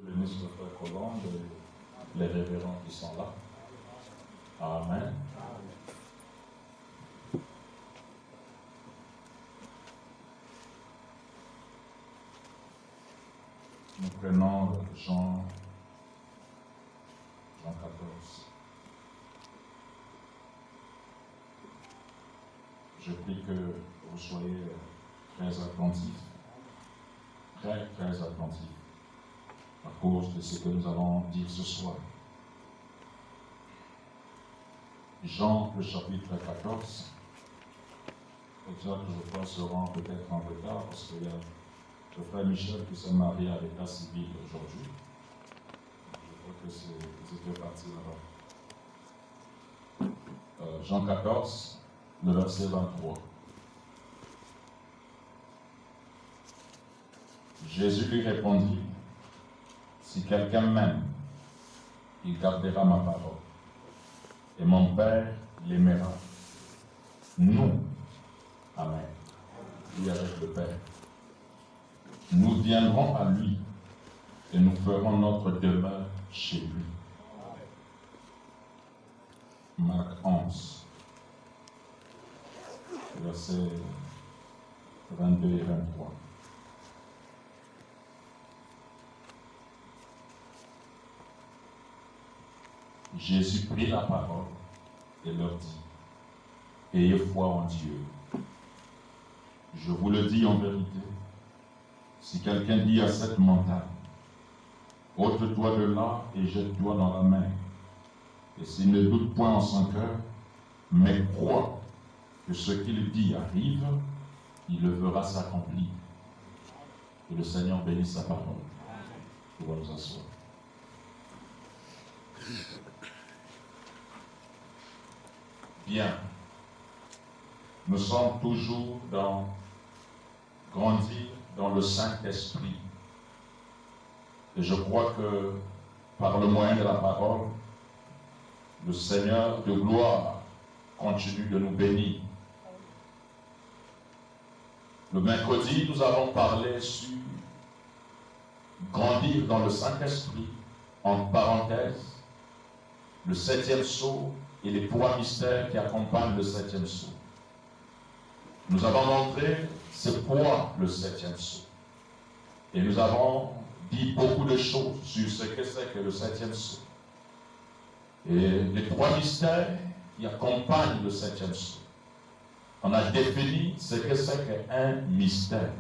le ministre Frère Colombe et les révérends qui sont là. Amen. Nous prenons Jean 14. Je prie que vous soyez très attentifs, très attentifs, à cause de ce que nous allons dire ce soir. Jean, le chapitre 14. Exact, je crois, seront peut-être en retard parce qu'il y a le frère Michel qui s'est marié à l'état civil aujourd'hui. Je crois que c'était parti là-bas. Jean 14, le verset 23. Jésus lui répondit, si quelqu'un m'aime, il gardera ma parole. Et mon Père l'aimera. Nous, amen, lui avec le Père, nous viendrons à lui et nous ferons notre demeure chez lui. Marc 11, versets 22 et 23. Jésus prit la parole et leur dit, ayez foi en Dieu. Je vous le dis en vérité, si quelqu'un dit à cette montagne, ôte-toi de là et jette-toi dans la mer, et s'il ne doute point en son cœur, mais croit que ce qu'il dit arrive, il le verra s'accomplir. Que le Seigneur bénisse sa parole. Nous allons nous asseoir. Bien. Nous sommes toujours dans grandir dans le Saint-Esprit. Et je crois que par le moyen de la parole, le Seigneur de gloire continue de nous bénir. Le mercredi, nous avons parlé sur grandir dans le Saint-Esprit, en parenthèse, le 7e sceau et les 3 mystères qui accompagnent le 7e sceau. Nous avons montré c'est quoi le 7e sceau. Et nous avons dit beaucoup de choses sur ce que c'est que le 7e sceau. Et les 3 mystères qui accompagnent le 7e sceau. On a défini ce que c'est qu'un mystère.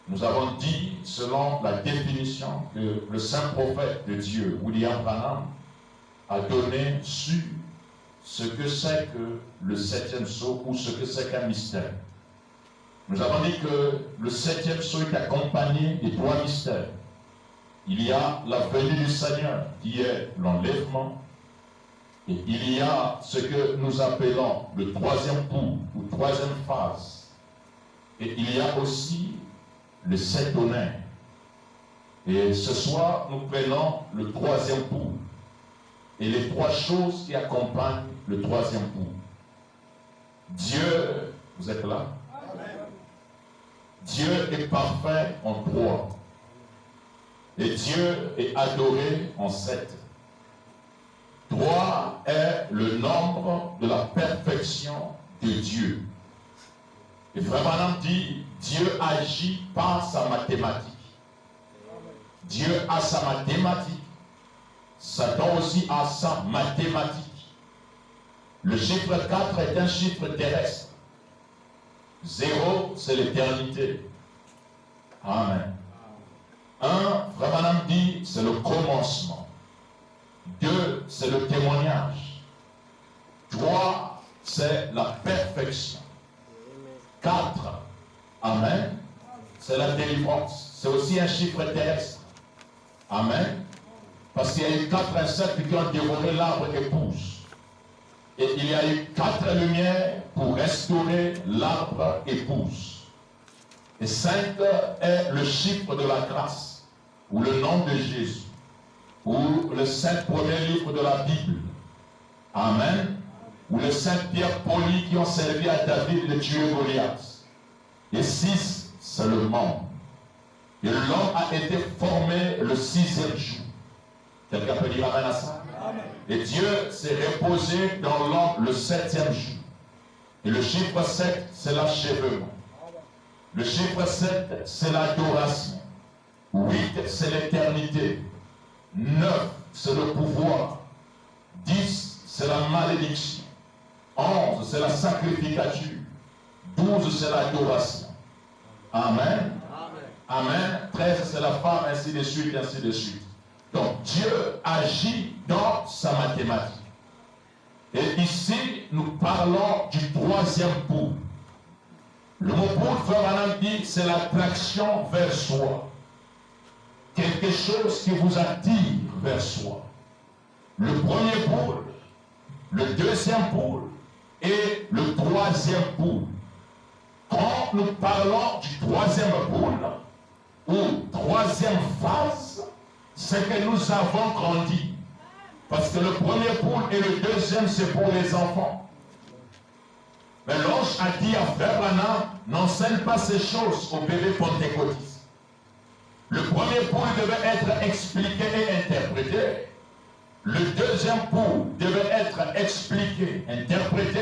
Nous avons dit, selon la définition que le saint prophète de Dieu, William Branham, a donné sur ce que c'est que le 7e sceau ou ce que c'est qu'un mystère. Nous avons dit que le 7e sceau est accompagné des 3 mystères. Il y a la venue du Seigneur qui est l'enlèvement. Et il y a ce que nous appelons le 3e pouls ou 3e phase. Et il y a aussi le 7 honneurs. Et ce soir, nous prenons le 3e pouls. Et les 3 choses qui accompagnent le 3e pouls. Dieu, vous êtes là? Amen. Dieu est parfait en 3. Et Dieu est adoré en 7. 3 est le nombre de la perfection de Dieu. Et Frère Branham dit, Dieu agit par sa mathématique. Dieu a sa mathématique. Satan aussi a sa mathématique. Le chiffre 4 est un chiffre terrestre. 0, c'est l'éternité. Amen. 1, Frère Branham dit, c'est le commencement. 2, c'est le témoignage. 3, c'est la perfection. 4, Amen, c'est la délivrance. C'est aussi un chiffre terrestre. Amen. Parce qu'il y a eu 4 insectes qui ont dévoré l'arbre et poussent. Et il y a eu 4 lumières pour restaurer l'arbre et pousse. Et 5 est le chiffre de la grâce, ou le nom de Jésus, ou le 5 premiers livres de la Bible. Amen. Ou les 5 pierres polies qui ont servi à David de tuer Goliath. Et 6, c'est le monde. Et l'homme a été formé le 6e jour. Quelqu'un peut dire amen à ça? Amen. Et Dieu s'est reposé dans l'homme le 7e jour. Et le chiffre 7, c'est l'achèvement. Le chiffre 7, c'est l'adoration. 8, c'est l'éternité. 9, c'est le pouvoir. 10, c'est la malédiction. 11, c'est la sacrificature. 12, c'est l'adoration. Amen. Amen. 13, c'est la femme, ainsi de suite, ainsi de suite. Donc, Dieu agit dans sa mathématique. Et ici, nous parlons du 3e pôle. Le mot pôle, frère Adam dit, c'est l'attraction vers soi. Quelque chose qui vous attire vers soi. Le premier pôle, le 2e pôle et le 3e pôle. Quand nous parlons du 3e pôle, ou 3e phase, c'est que nous avons grandi. Parce que le premier pôle et le 2e, c'est pour les enfants. Mais l'ange a dit à Frère Branham, n'enseigne pas ces choses aux bébés pentecôtistes. Le premier pôle devait être expliqué et interprété. Le 2e pôle devait être expliqué, interprété.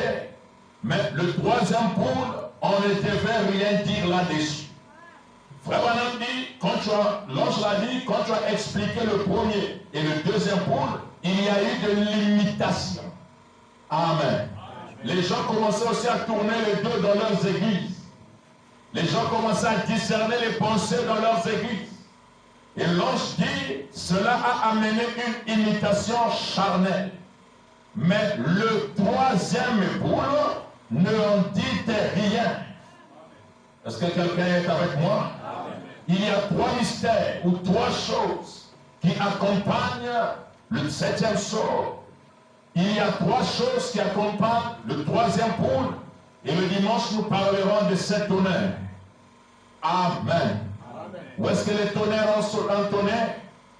Mais le 3e pôle, on ne devait rien dire là-dessus. Frère Branham dit, l'ange l'a dit, quand tu as expliqué le premier et le 2e pôle, il y a eu de l'imitation. Amen. Les gens commençaient aussi à tourner les dos dans leurs églises. Les gens commençaient à discerner les pensées dans leurs églises. Et l'ange dit, cela a amené une imitation charnelle. Mais le 3e pôle ne en dit rien. Est-ce que quelqu'un est avec moi? Il y a 3 mystères ou 3 choses qui accompagnent le 7e sceau. Il y a 3 choses qui accompagnent le 3e pôle. Et le dimanche, nous parlerons de 7 tonnerres. Amen. Où est-ce que les tonnerres ont entonné?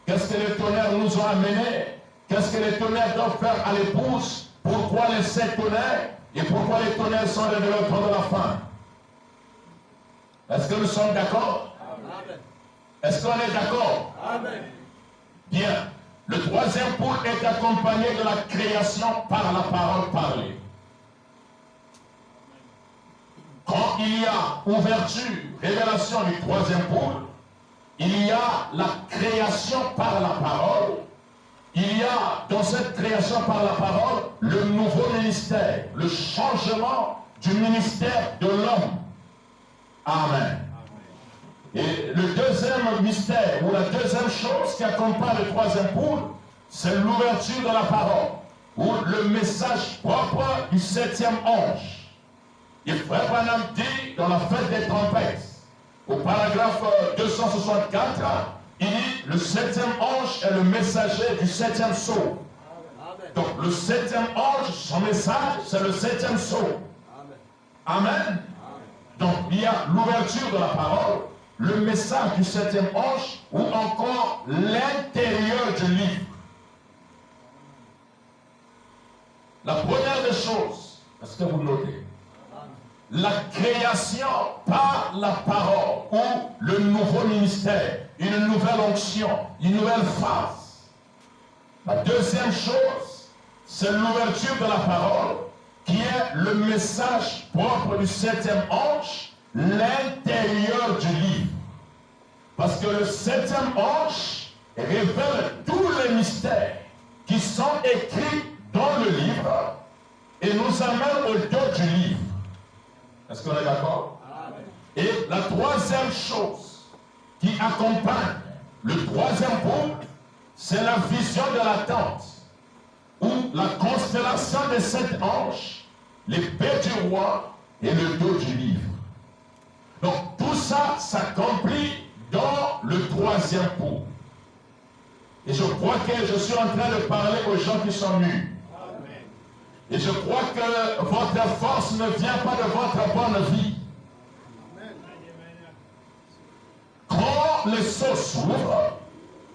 Qu'est-ce que les tonnerres nous ont amenés? Qu'est-ce que les tonnerres doivent faire à l'épouse? Pourquoi les 7 tonnerres? Et pourquoi les tonnerres sont révélés au temps de la fin? Est-ce que nous sommes d'accord? Est-ce qu'on est d'accord? Bien. Le 3e pôle est accompagné de la création par la parole parlée. Quand il y a ouverture, révélation du 3e pôle, il y a la création par la parole. Il y a dans cette création par la parole le nouveau ministère, le changement du ministère de l'homme. Amen. Et le 2e mystère, ou la 2e chose qui accompagne le 3e pôle, c'est l'ouverture de la parole, ou le message propre du 7e ange. Et Frère Branham dit dans la fête des trompettes, au paragraphe 264, il dit le 7e ange est le messager du 7e sceau. Donc le 7e ange, son message, c'est le 7e sceau. Amen. Donc il y a l'ouverture de la parole, le message du 7e ange, ou encore l'intérieur du livre. La première des choses, est-ce que vous notez? La création par la parole, ou le nouveau ministère, une nouvelle onction, une nouvelle phase. La 2e chose, c'est l'ouverture de la parole, qui est le message propre du 7e ange, l'intérieur du livre. Parce que le 7e ange révèle tous les mystères qui sont écrits dans le livre et nous amène au dos du livre. Est-ce qu'on est d'accord? Et la 3e chose qui accompagne le 3e pôle, c'est la vision de la tente, ou la constellation des 7 anges, l'épée du roi et le dos du livre. Donc tout ça s'accomplit dans le 3e pôle. Et je crois que je suis en train de parler aux gens qui sont nus. Et je crois que votre force ne vient pas de votre bonne vie. Quand les sceaux s'ouvrent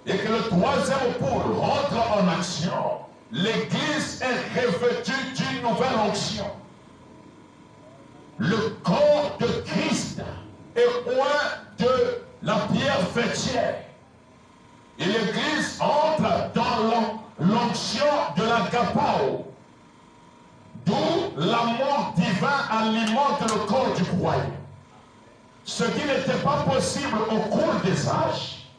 et que le 3e pôle rentre en action, l'Église est revêtue d'une nouvelle onction. Le corps de Christ est loin de la pierre première fêtière. Et l'Église entre dans l'onction de l'agapao, d'où l'amour divin alimente le corps du croyant. Ce qui n'était pas possible au cours des âges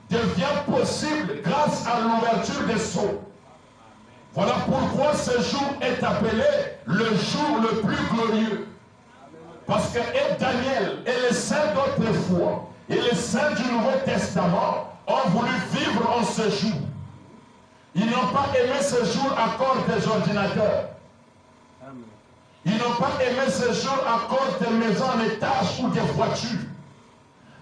devient possible grâce à l'ouverture des sceaux. Voilà pourquoi ce jour est appelé le jour le plus glorieux. Parce que et Daniel et les saints d'autrefois et les saints du Nouveau Testament ont voulu vivre en ce jour. Ils n'ont pas aimé ce jour à cause des ordinateurs. Ils n'ont pas aimé ce jour à cause des maisons en étage ou des voitures.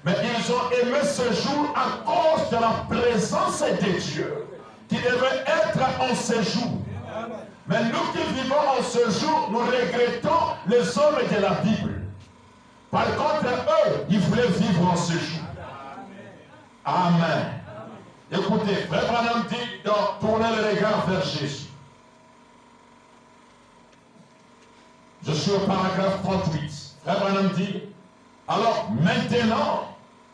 Mais ils ont aimé ce jour à cause de la présence de Dieu qui devait être en ce jour. Mais nous qui vivons en ce jour, nous regrettons les hommes de la Bible. Par contre, eux, ils voulaient vivre en ce jour. Amen. Écoutez, Frère Branham dit de tourner le regard vers Jésus. Je suis au paragraphe 38. Frère Branham dit, alors maintenant,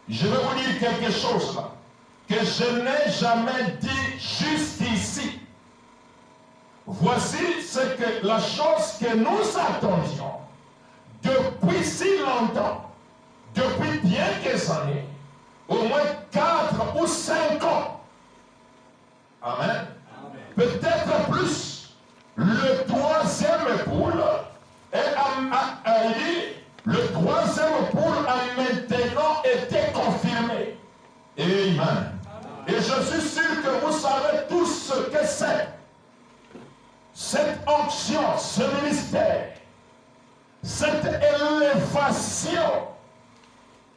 je vais vous dire quelque chose là, que je n'ai jamais dit jusqu'ici. Voici la chose que nous attendions depuis si longtemps, depuis bien des années, au moins 4 ou 5 ans. Amen. Peut-être plus. Le troisième poule le troisième poule a maintenant été confirmé. Amen. Et je suis sûr que vous savez tous ce que c'est. Cette onction, ce ministère, cette élévation,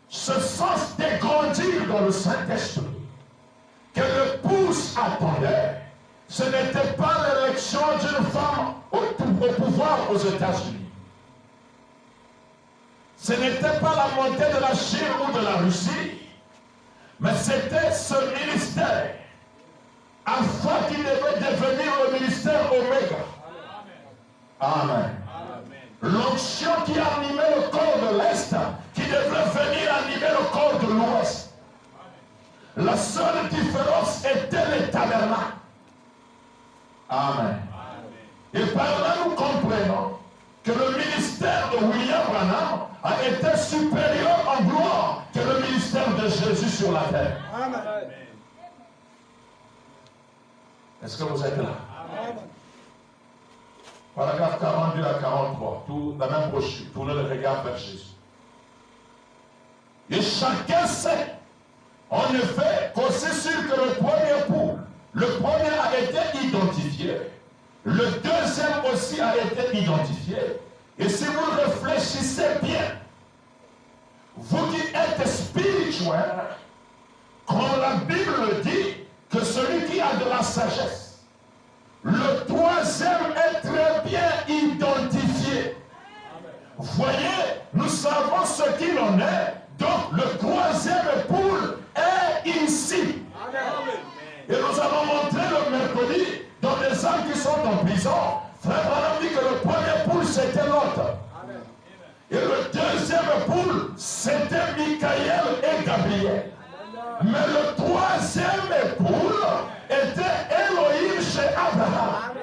ce sens de grandir dans le Saint-Esprit, que le pouce attendait, ce n'était pas l'élection d'une femme au pouvoir aux États-Unis. Ce n'était pas la montée de la Chine ou de la Russie, mais c'était ce ministère, afin qu'il devait devenir le ministère Oméga. Amen. L'onction qui animait le corps de l'Est, qui devrait venir animer le corps de l'Ouest. La seule différence était les tabernacles. Amen. Et par là, nous comprenons que le ministère de William Branham a été supérieur en gloire que le ministère de Jésus sur la terre. Amen. Est-ce que vous êtes là? Amen. Paragraphe 42 à 43, tout la même brochure, tournez le regard vers Jésus. Et chacun sait, en effet, qu'aussi sûr que le premier a été identifié, le deuxième aussi a été identifié. Et si vous réfléchissez bien, vous qui êtes spirituel, comme la Bible dit, que celui qui a de la sagesse, le troisième est très bien identifié. Voyez, nous savons ce qu'il en est. Donc le troisième poule est ici. Et nous avons montré le mercredi dans des âmes qui sont en prison. Frère Branham dit que le premier poule c'était l'autre. Et le deuxième poule c'était Michael et Gabriel. Mais le troisième poule était Elohim chez Abraham.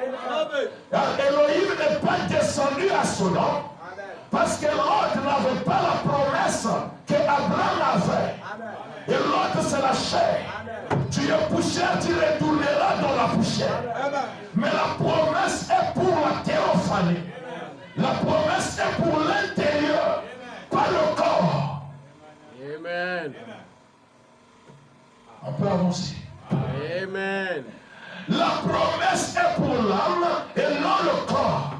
Car Elohim n'est pas descendu à Sodome. Parce que l'autre n'avait pas la promesse qu'Abraham avait. Et l'autre c'est la chair. Tu es poussière, tu retourneras dans la poussière. Mais la promesse est pour la théophanie. La promesse est pour l'intérieur, pas le corps. Amen. On peut avancer. Amen. La promesse est pour l'âme et non le corps.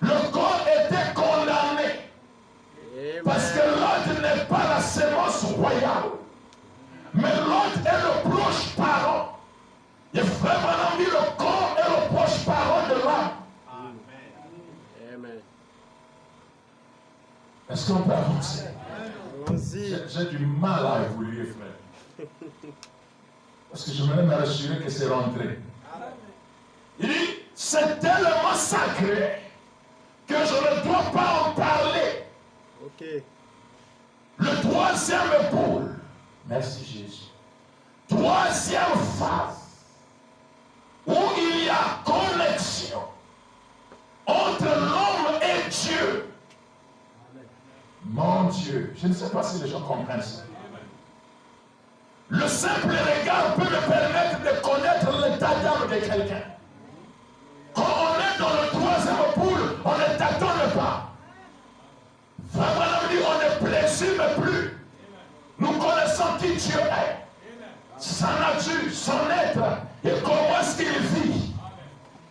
Le corps était condamné. Amen. Parce que l'autre n'est pas la sémence royale. Mais l'autre est le proche parent. Et frère Branham dit le corps est le proche parent de l'âme. Amen. Est-ce qu'on peut avancer? Allons-y. J'ai du mal à évoluer, frère. Parce que je voulais me rassurer que c'est rentré. Il dit, c'est tellement sacré que je ne dois pas en parler. Ok. Le troisième poule Merci Jésus. Troisième phase, où il y a connexion entre l'homme et Dieu. Mon Dieu, je ne sais pas si les gens comprennent ça. Le simple regard peut me permettre de connaître l'état d'âme de quelqu'un. Quand on est dans le troisième poule, on ne t'attend pas. Vraiment, on ne présume plus. Nous connaissons qui Dieu est, sa nature, son être, et comment est-ce qu'il vit.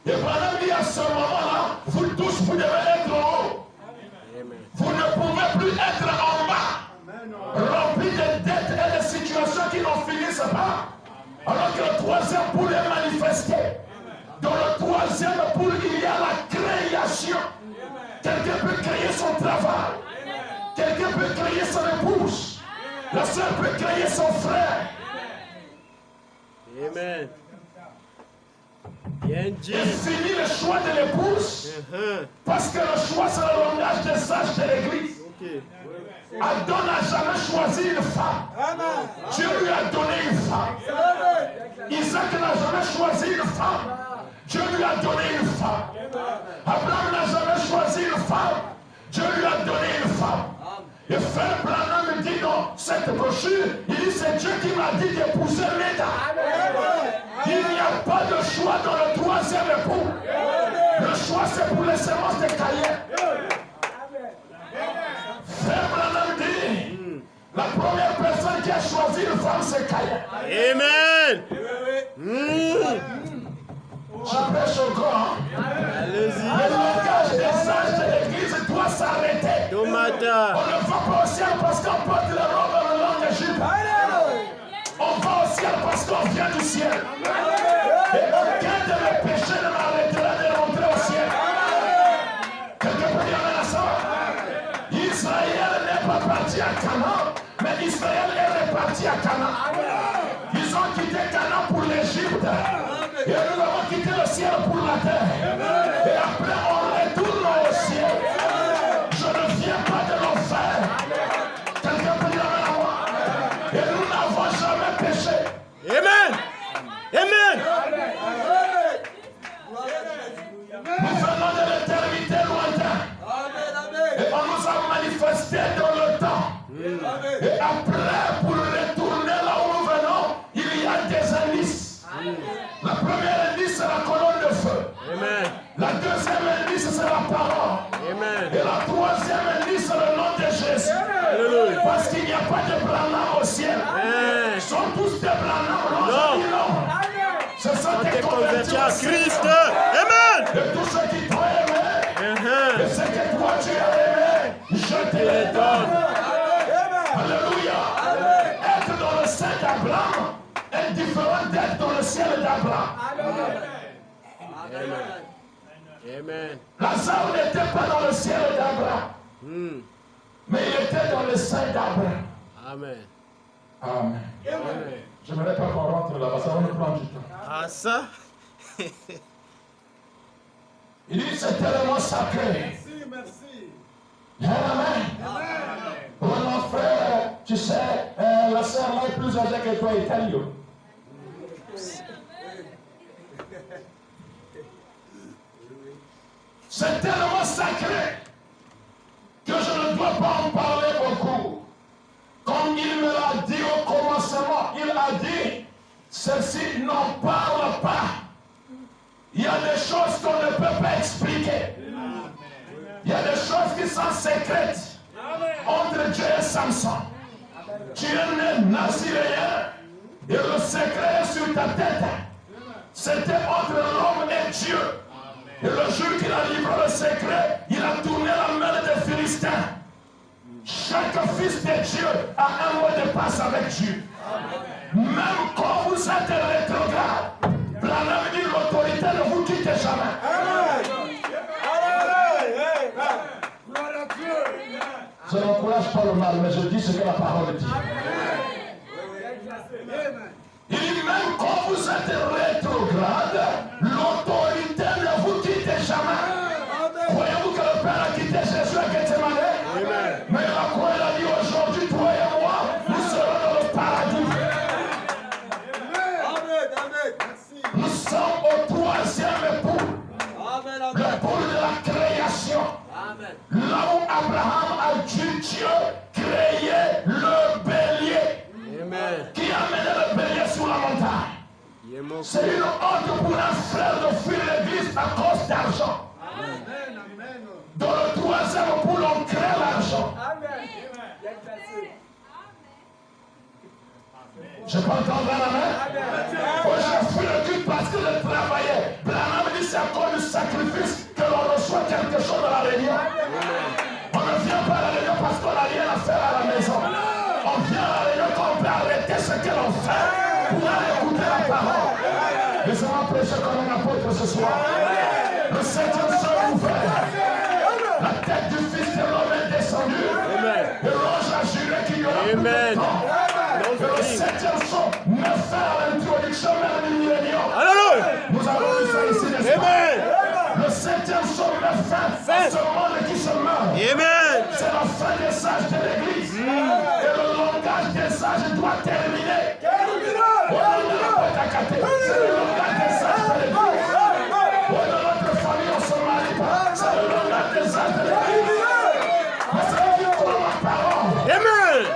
Et pendant dit à ce moment-là, vous tous, vous devez être en haut. Vous ne pouvez plus être en bas, rempli de dettes et de situations qui n'en finissent pas. Alors que le troisième poule est manifesté. Dans le troisième poule, il y a la création. Quelqu'un peut créer son travail. Quelqu'un peut créer son épouse. La sœur peut créer son frère. Amen. Bien dit. Et fini le choix de l'épouse. Parce que le choix, c'est le langage des sages de l'église. Adam n'a jamais choisi une femme. Dieu lui a donné une femme. Isaac n'a jamais choisi une femme. Dieu lui a donné une femme. Abraham n'a jamais choisi une femme. Dieu lui a donné une femme. Et frère Branham me dit dans cette brochure, il dit c'est Dieu qui m'a dit d'épouser Leda. Il n'y a pas de choix dans le troisième époux. Le choix c'est pour les semences de Caïn. Frère Branham dit, la première personne qui a choisi une femme c'est Caïn. Amen. Je prêche encore. Allez-y. Le langage des sages de l'église doit s'arrêter. Tomata. On ne va pas au ciel parce qu'on porte la robe en langue d'Égypte. On va au ciel parce qu'on vient du ciel. Et aucun de mes péchés ne m'arrêtera de rentrer au ciel. Quelqu'un peut dire à ça? Israël n'est pas parti à Canaan, mais Israël est reparti à Canaan. Ils ont quitté Canaan pour l'Égypte. Et nous avons quitté le ciel pour la terre. Et après on retourne au ciel. Je ne viens pas de l'enfer. Quelqu'un peut dire à moi. Et nous n'avons jamais péché. Amen. Amen. Nous venons de l'éternité lointaine. Et on nous a manifesté dans le temps. Et après, pour retourner là où nous venons, il y a des indices. La première indice, c'est la colonne de feu. Amen. La deuxième indice, c'est la parole. Amen. Et la troisième indice, c'est le nom de Jésus. Alléluia. Parce qu'il n'y a pas de Branham au ciel. Ils sont tous des Branham. Non. Ce sont des convertis à Christ. Amen. Et tous ceux qui t'ont aimé, et ceux que toi tu as aimé, je te les donne. Alléluia. Être dans le sein d'Abraham est différent d'être dans le ciel d'Abraham. Amen. Lazare n'était pas dans le ciel d'Abraham, mais il était dans le sein d'Abraham. Amen. Amen. Je n'aimerais pas qu'on rentre là-bas, ça va nous prendre du temps. Ah ça? Il dit c'est tellement sacré. Merci. Amen. Mon frère, tu sais, la sœur là est plus âgée que toi, Italio. C'est tellement sacré que je ne dois pas en parler beaucoup. Comme il me l'a dit au commencement, il a dit, ceci n'en parle pas. Il y a des choses qu'on ne peut pas expliquer. Il y a des choses qui sont secrètes entre Dieu et Samson. Tu es né naziréen et le secret est sur ta tête. C'était entre l'homme et Dieu. Et le jour qu'il a livré le secret, il a tourné la main des Philistins. Chaque fils de Dieu a un mot de passe avec Dieu. Même quand vous êtes rétrograde, Branham dit l'autorité ne vous quitte jamais. Je n'encourage pas le mal, mais je dis ce que la parole dit. Il dit même quand vous êtes rétrograde, l'autorité ne vous quitte jamais. Croyez-vous que le Père a quitté Jésus à Gethsemane? Mais la croix, il a dit aujourd'hui, toi et moi, nous serons dans le paradis. C'est une honte pour un frère de fuir l'église à cause d'argent. Dans le troisième poule, on crée l'argent. Je peux entendre un amen? Moi, je fuis le culte parce que je travaillais. Branham dit c'est encore du sacrifice que l'on reçoit quelque chose dans la réunion. On ne vient pas à la réunion parce qu'on n'a rien à faire à la maison. On vient à la réunion quand on peut arrêter ce que l'on fait pour aller écouter la parole. Laissez-moi prêcher comme un apôtre ce soir. Le 7e sol ouvert. La tête du fils de l'homme est descendue. Et l'ange a juré qu'il y aura plus de temps. Et le 7e son me fait à l'introduction même du millénium. Nous avons vu ça ici, n'est-ce pas? Le 7e son me fait à ce monde qui se meurt. C'est la fin des sages de l'église. Et le langage des sages doit terminer. C'est le langage des sages de l'église. Dans notre famille, on se marie pas. C'est le langage des sages de l'église. Mais celui qui croit ma parole,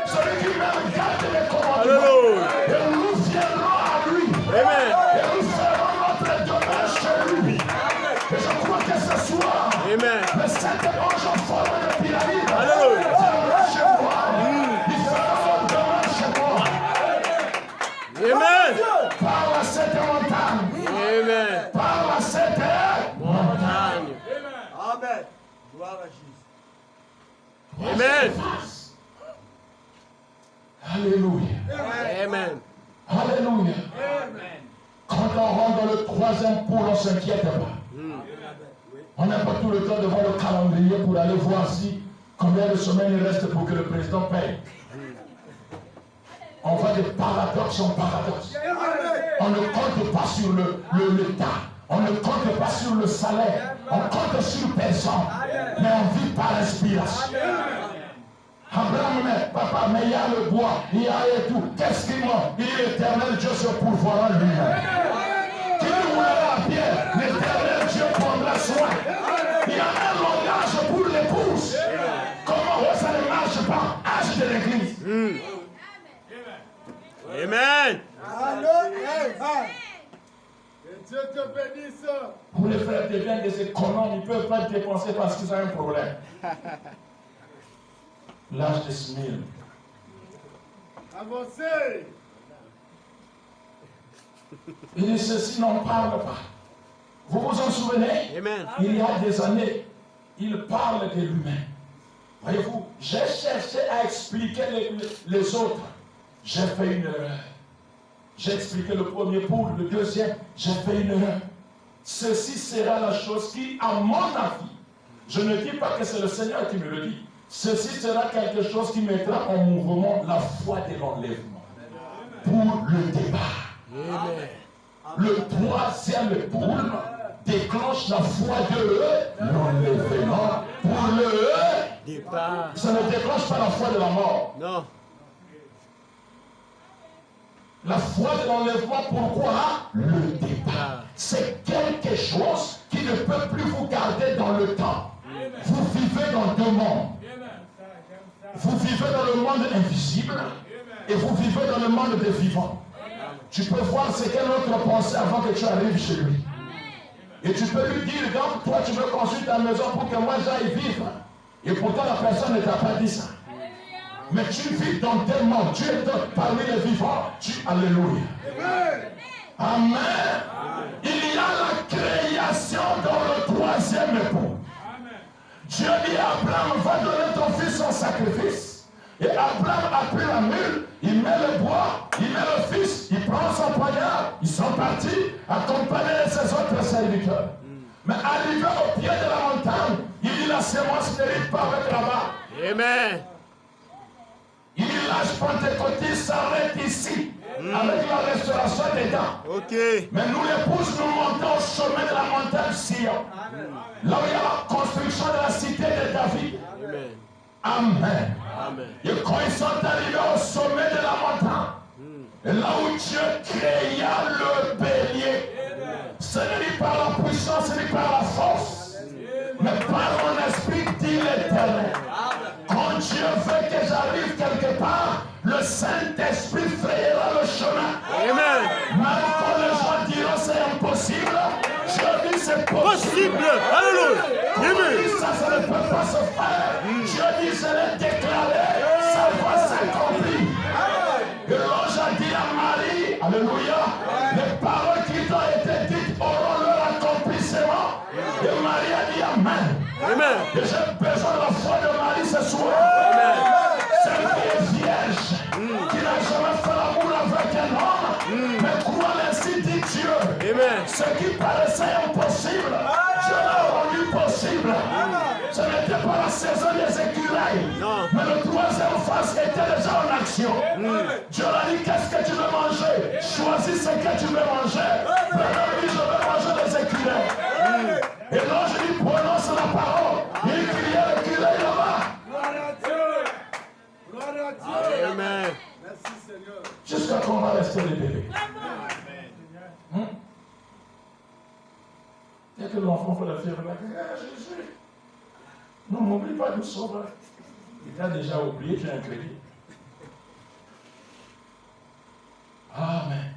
celui qui même garde les commandements, et nous viendrons à lui. Et nous ferons notre demeure chez lui. Et je crois que ce soir, le 7e ange en forme de pyramide viendra chez moi. Il fera notre demeure chez moi. Par la 7e montagne. Par la 7e montagne. Amen. Gloire à Jésus. Amen. Alléluia. Amen. Alléluia. Quand on rentre dans le 3e poule, on ne s'inquiète pas. On n'a pas tout le temps de voir le calendrier pour aller voir si combien de semaines il reste pour que le président paye. On va de paradoxe en paradoxe. On ne compte pas sur l'État. On ne compte pas sur le salaire. On compte sur personne. Mais on vit par inspiration. Abraham, papa, mais il y a le bois, il y a et tout. Qu'est-ce qu'il manque? Il est l'éternel Dieu se pourvoira lui-même. Qui roulera à pierre, l'éternel Dieu prendra soin. Il y a un langage pour l'épouse. Comment ça ne marche pas? Âge de l'église. Amen. Que Dieu te bénisse. Pour les frères deviennent des économes, ils ne peuvent pas dépenser parce qu'ils ont un problème. L'âge de Smil. Avancez. Il dit ceci n'en parle pas. Vous vous en souvenez? Amen. Il y a des années, il parle de lui-même. Voyez-vous, j'ai cherché à expliquer les autres. J'ai fait une erreur. J'ai expliqué le premier poule, le deuxième, j'ai fait une erreur. Ceci sera la chose qui, à mon avis, je ne dis pas que c'est le Seigneur qui me le dit, ceci sera quelque chose qui mettra en mouvement la foi de l'enlèvement pour le départ. Amen. Le 3e poule déclenche la foi de l'enlèvement pour le Départ. Ça ne déclenche pas la foi de la mort. Non. La foi de l'enlèvement, pourquoi? Le départ. C'est quelque chose qui ne peut plus vous garder dans le temps. Vous vivez dans deux mondes. Vous vivez dans le monde invisible et vous vivez dans le monde des vivants. Tu peux voir ce qu'est notre pensée avant que tu arrives chez lui. Et tu peux lui dire, donc, toi tu veux construire ta maison pour que moi j'aille vivre. Et pourtant la personne ne t'a pas dit ça. Mais tu vis dans tes mondes, tu es parmi les vivants. Alléluia. Amen. Il y a la création dans le 3e époux. Dieu dit à Abraham, va donner ton fils en sacrifice. Et Abraham a pris la mule, il met le bois, il met le fils, il prend son poignard, ils sont partis, accompagnés de ses autres serviteurs. Mais arrivé au pied de la montagne, il dit la sémence n'hérite pas avec là-bas. Amen. Il dit l'âge pentecôtiste s'arrête ici, avec la restauration des dents. Ok. Mais nous l'épouse, nous montons au sommet de la montagne Sion. Là où il y a la construction de la cité de David. Amen. Amen. Amen. Et quand ils sont arrivés au sommet de la montagne, et là où Dieu créa le bélier, ce n'est pas la puissance, ce n'est pas la force, mais par mon esprit, dit l'Éternel. Quand Dieu veut que j'arrive quelque part, le Saint-Esprit frayera le chemin. Amen. Même quand les gens possible. Alléluia. Amen. Ça ne peut pas se faire. Dieu dit, je l'ai déclaré, ça va s'accomplir. Et l'ange a dit à Marie, alléluia, les paroles qui t'ont été dites auront leur accomplissement. Et Marie a dit Amen. Amen. Et j'ai besoin de la foi de Marie ce soir. Celle qui est vierge, qui n'a jamais fait l'amour avec un homme, mais croit ainsi dit Dieu. Amen. Ce qui paraissait impossible, Dieu l'a rendu possible. Ce n'était pas la saison des écureuils, mais le troisième phase était déjà en action. Dieu l'a dit, qu'est-ce que tu veux manger? Choisis ce que tu veux manger. Maintenant, lui, je veux manger des écureuils. Et l'ange lui prononce la parole. Il dit, l'écureuil là-bas. Gloire à Dieu. Gloire à Dieu. Amen. Merci Seigneur. Jusqu'à qu'on va rester les bébés. Il y a que l'enfant fait la fièvre là. Jésus. Non, n'oublie pas du sauveur. Il t'a déjà oublié, tu es un crédit. Amen.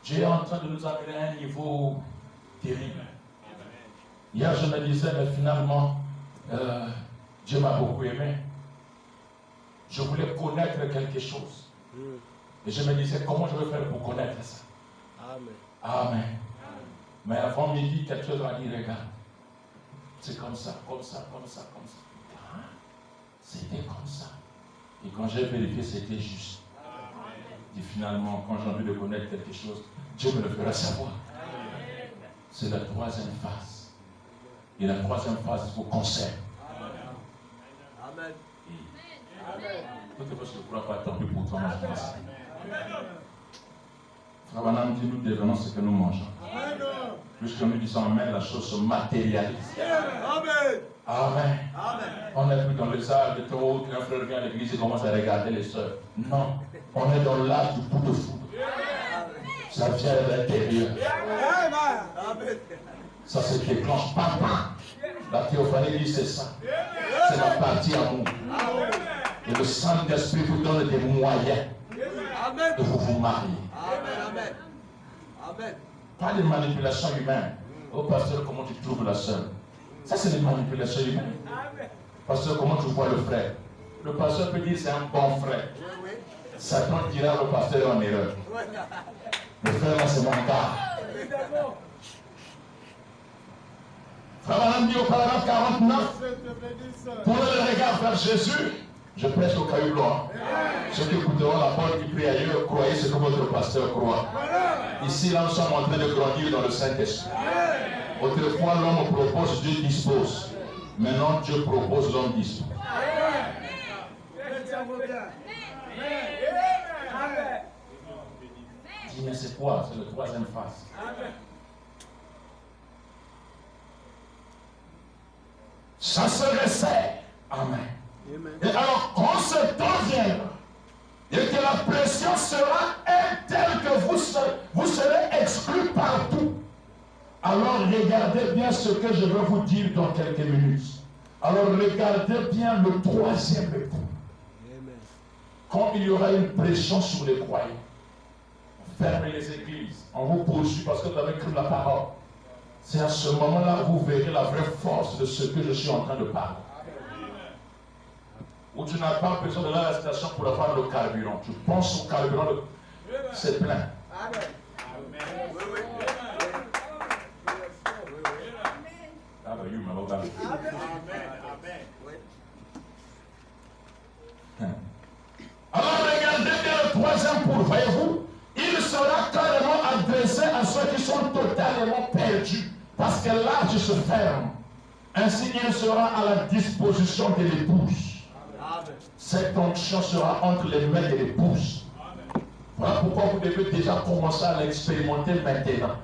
Dieu est en train de nous amener à un niveau terrible. Hier, je me disais, mais finalement, Dieu m'a beaucoup aimé. Je voulais connaître quelque chose. Et je me disais, comment je vais faire pour connaître ça? Amen. Amen. Mais avant midi, quelque chose m'a dit, regarde, c'est comme ça, comme ça, comme ça, comme ça. Ah, c'était comme ça. Et quand j'ai vérifié, c'était juste. Et finalement, quand j'ai envie de connaître quelque chose, Dieu me le fera savoir. C'est la troisième phase. Et la troisième phase vous concerne. Amen. Peut-être que je ne pourrai pas tomber pour toi, je pense. Frère Banam dit, nous devenons ce que nous mangeons. Puisque nous disons Amen, la chose se matérialise. Amen. Amen. Amen. On n'est plus dans les arts de taureau, qu'un frère vient à l'église et commence à regarder les sœurs. Non, on est dans l'art du coup de foudre. Ça vient de l'intérieur. Amen. Ça se déclenche pas. La théophanie dit c'est ça. C'est la partie amour. Et le Saint-Esprit vous donne des moyens Amen. de vous marier. Amen. Amen. Amen. Pas de manipulation humaine. Oh pasteur, comment tu trouves la sœur? Ça c'est des manipulations humaines. Pasteur, comment tu vois le frère? Le pasteur peut dire c'est un bon frère. Satan dira le pasteur est en erreur. Le frère là c'est mon gars. Frère Madame dit au paragraphe 49, pour le regard vers Jésus, je prêche au caillou blanc. Ceux qui écouteront la parole qui prie ailleurs, croyez ce que votre pasteur croit. Ici, là, nous sommes en train de grandir dans le Saint-Esprit. Autrefois, l'homme propose, Dieu dispose. Maintenant, Dieu propose, l'homme dispose. Dis, mais c'est quoi? C'est la troisième phase. Ça se resserre. Amen. Et alors, quand ce temps viendra, et que la pression sera telle que vous serez exclus partout, alors regardez bien ce que je vais vous dire dans quelques minutes. Alors regardez bien le troisième époux. Quand il y aura une pression sur les croyants, fermez les églises, on vous poursuit parce que vous avez cru la parole. C'est à ce moment-là que vous verrez la vraie force de ce que je suis en train de parler. Où tu n'as pas besoin de l'arrestation pour avoir le carburant. Tu penses au carburant, c'est plein. Amen. Alors regardez bien le troisième pour, voyez-vous, il sera carrément adressé à ceux qui sont totalement perdus, parce que l'arche se ferme. Ainsi, il sera à la disposition de l'épouse. Cette onction sera entre les mains de l'épouse. Voilà pourquoi vous devez déjà commencer à l'expérimenter maintenant.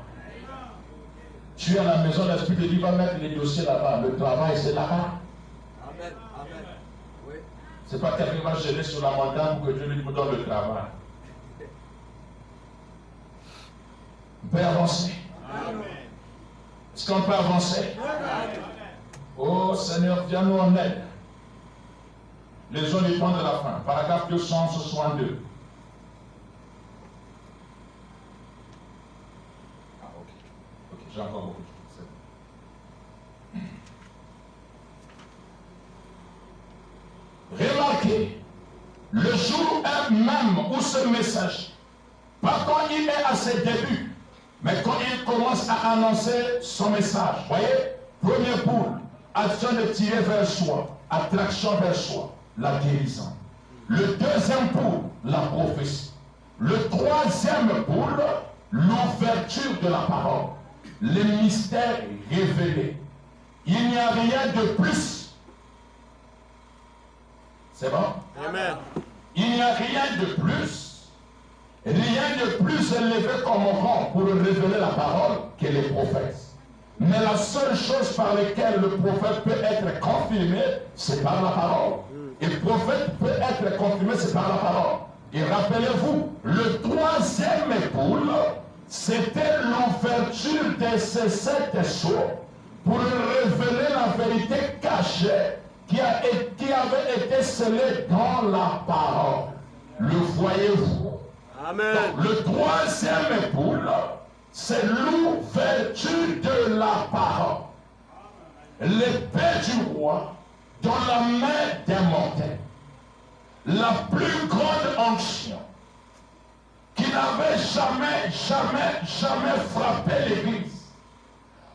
Tu es à la maison, l'Esprit te dit, va mettre les dossiers là-bas. Le travail, c'est là-bas. Amen. Amen. Oui. C'est pas quelqu'un qui va gérer sur la montagne pour que Dieu lui donne le travail. On peut avancer. Amen. Est-ce qu'on peut avancer? Amen. Oh Seigneur, viens-nous en aide. Les zones du temps de la fin. Paragraphe 262. Ah, ok. Ok, j'ai encore beaucoup de choses. Le jour même où ce message, pas quand il est à ses débuts, mais quand il commence à annoncer son message, voyez, premier poule, action de tirer vers soi, attraction vers soi, la guérison. Le deuxième poule, la prophétie. Le troisième poule, l'ouverture de la parole, les mystères révélés. Il n'y a rien de plus. C'est bon? Amen. Il n'y a rien de plus, rien de plus élevé comme rang pour révéler la parole que les prophètes. Mais la seule chose par laquelle le prophète peut être confirmé, c'est par la parole. Et le prophète peut être confirmé, c'est par la parole. Et rappelez-vous, le troisième poule, c'était l'ouverture de ces 7 sceaux pour révéler la vérité cachée qui avait été scellée dans la parole. Le voyez-vous? Amen. Donc, le troisième poule, c'est l'ouverture de la parole. L'épée du roi dans la main des mortels. La plus grande onction qui n'avait jamais frappé l'Église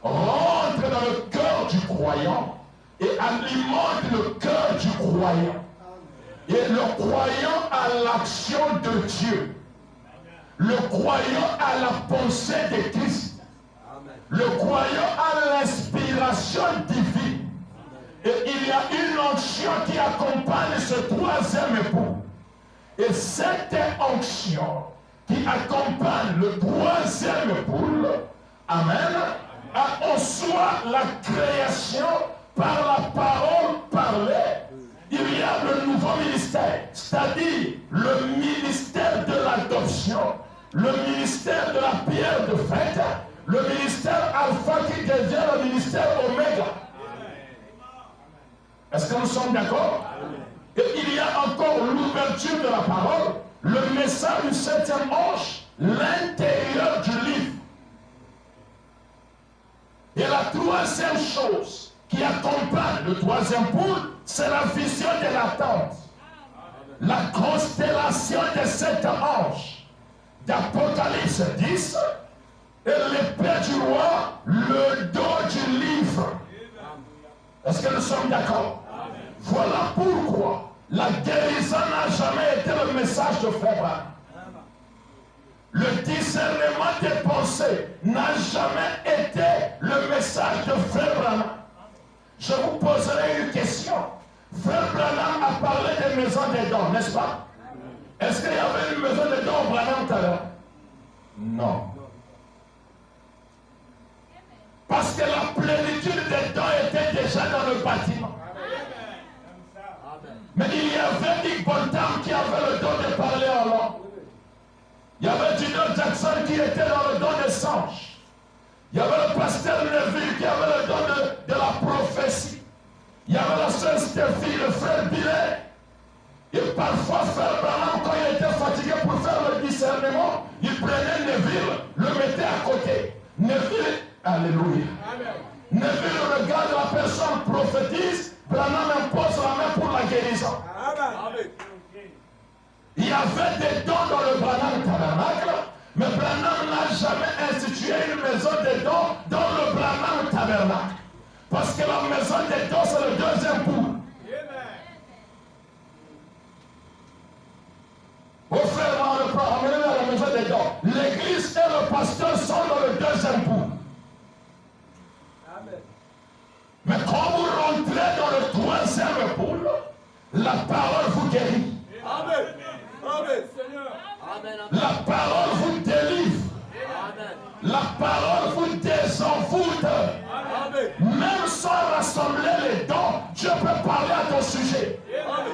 rentre dans le cœur du croyant et alimente le cœur du croyant. Et le croyant a l'action de Dieu. Le croyant a la pensée de Christ. Le croyant a l'inspiration divine. Et il y a une onction qui accompagne ce troisième époux. Et cette onction qui accompagne le troisième époux, amen, a en soi la création par la parole parlée. Il y a le nouveau ministère, c'est-à-dire le ministère de l'adoption, le ministère de la pierre de fête, le ministère alpha qui devient le ministère oméga. Est-ce que nous sommes d'accord? Et il y a encore l'ouverture de la parole, le message du 7e ange, l'intérieur du livre. Et la troisième chose qui accompagne le troisième poule, c'est la vision de l'attente. La constellation des 7 anges d'Apocalypse 10 et l'épée du roi, le dos du livre. Est-ce que nous sommes d'accord? Voilà pourquoi la guérison n'a jamais été le message de Frère Branham. Le discernement des pensées n'a jamais été le message de Frère Branham. Je vous poserai une question. Frère Branham a parlé des maisons des dons, n'est-ce pas? Est-ce qu'il y avait une maison des dons au Branham tout à l'heure? Non. Parce que la plénitude des dons était déjà dans le bâtiment. Mais il y avait Dick Bontam qui avait le don de parler en langue. Il y avait Junior Jackson qui était dans le don des songes. Il y avait le pasteur Neville qui avait le don de la prophétie. Il y avait la sœur Stéphie, le frère Billet. Et parfois, Frère Branham, quand il était fatigué pour faire le discernement, il prenait Neville, le mettait à côté. Neville, alléluia. Neville regarde la personne prophétise, Branham impose la main pour la guérison. Amen. Il y avait des dons dans le Branham Tabernacle, mais Branham n'a jamais institué une maison des dons dans le Branham Tabernacle. Parce que la maison des dons, c'est le deuxième poule. Au frère, emmenez-le à la maison des dons. L'église et le pasteur sont dans le deuxième poule. Mais quand vous rentrez dans le troisième poule, la parole vous guérit. Amen. Amen. Amen. La parole vous délivre. Amen. La parole vous désenvoûte. Amen. Même sans rassembler les dons, Dieu peut parler à ton sujet. Amen.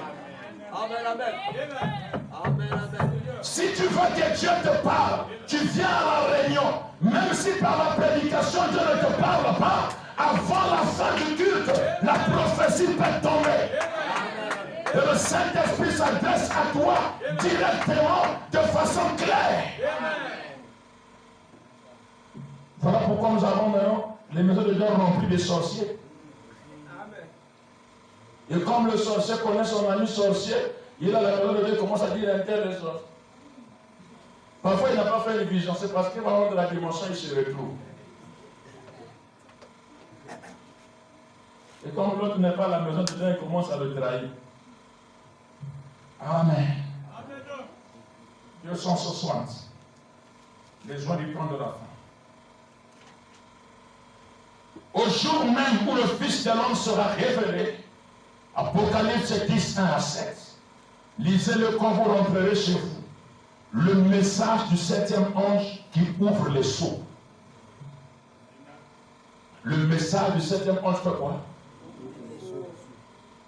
Amen. Amen. Amen. Amen. Si tu veux que Dieu te parle, tu viens à la réunion. Même si par la prédication Dieu ne te parle pas, avant la fin du culte, la prophétie peut tomber. Et le Saint-Esprit s'adresse à toi directement, de façon claire. Voilà pourquoi nous avons maintenant les maisons de Dieu remplies de sorciers. Et comme le sorcier connaît son ami sorcier, Il a la maison de Dieu, commence à dire un tel les autres. Parfois, il n'a pas fait une vision, c'est parce qu'il va avoir de la dimension, il se retrouve. Et comme l'autre n'est pas à la maison de Dieu, il commence à le trahir. Amen. Dieu 160. Les joies du plan de la fin. Au jour même où le Fils de l'homme sera révélé, Apocalypse 10, 1 à 7. Lisez-le quand vous rentrerez chez vous. Le message du 7e ange qui ouvre les sceaux. Le message du 7e ange fait quoi?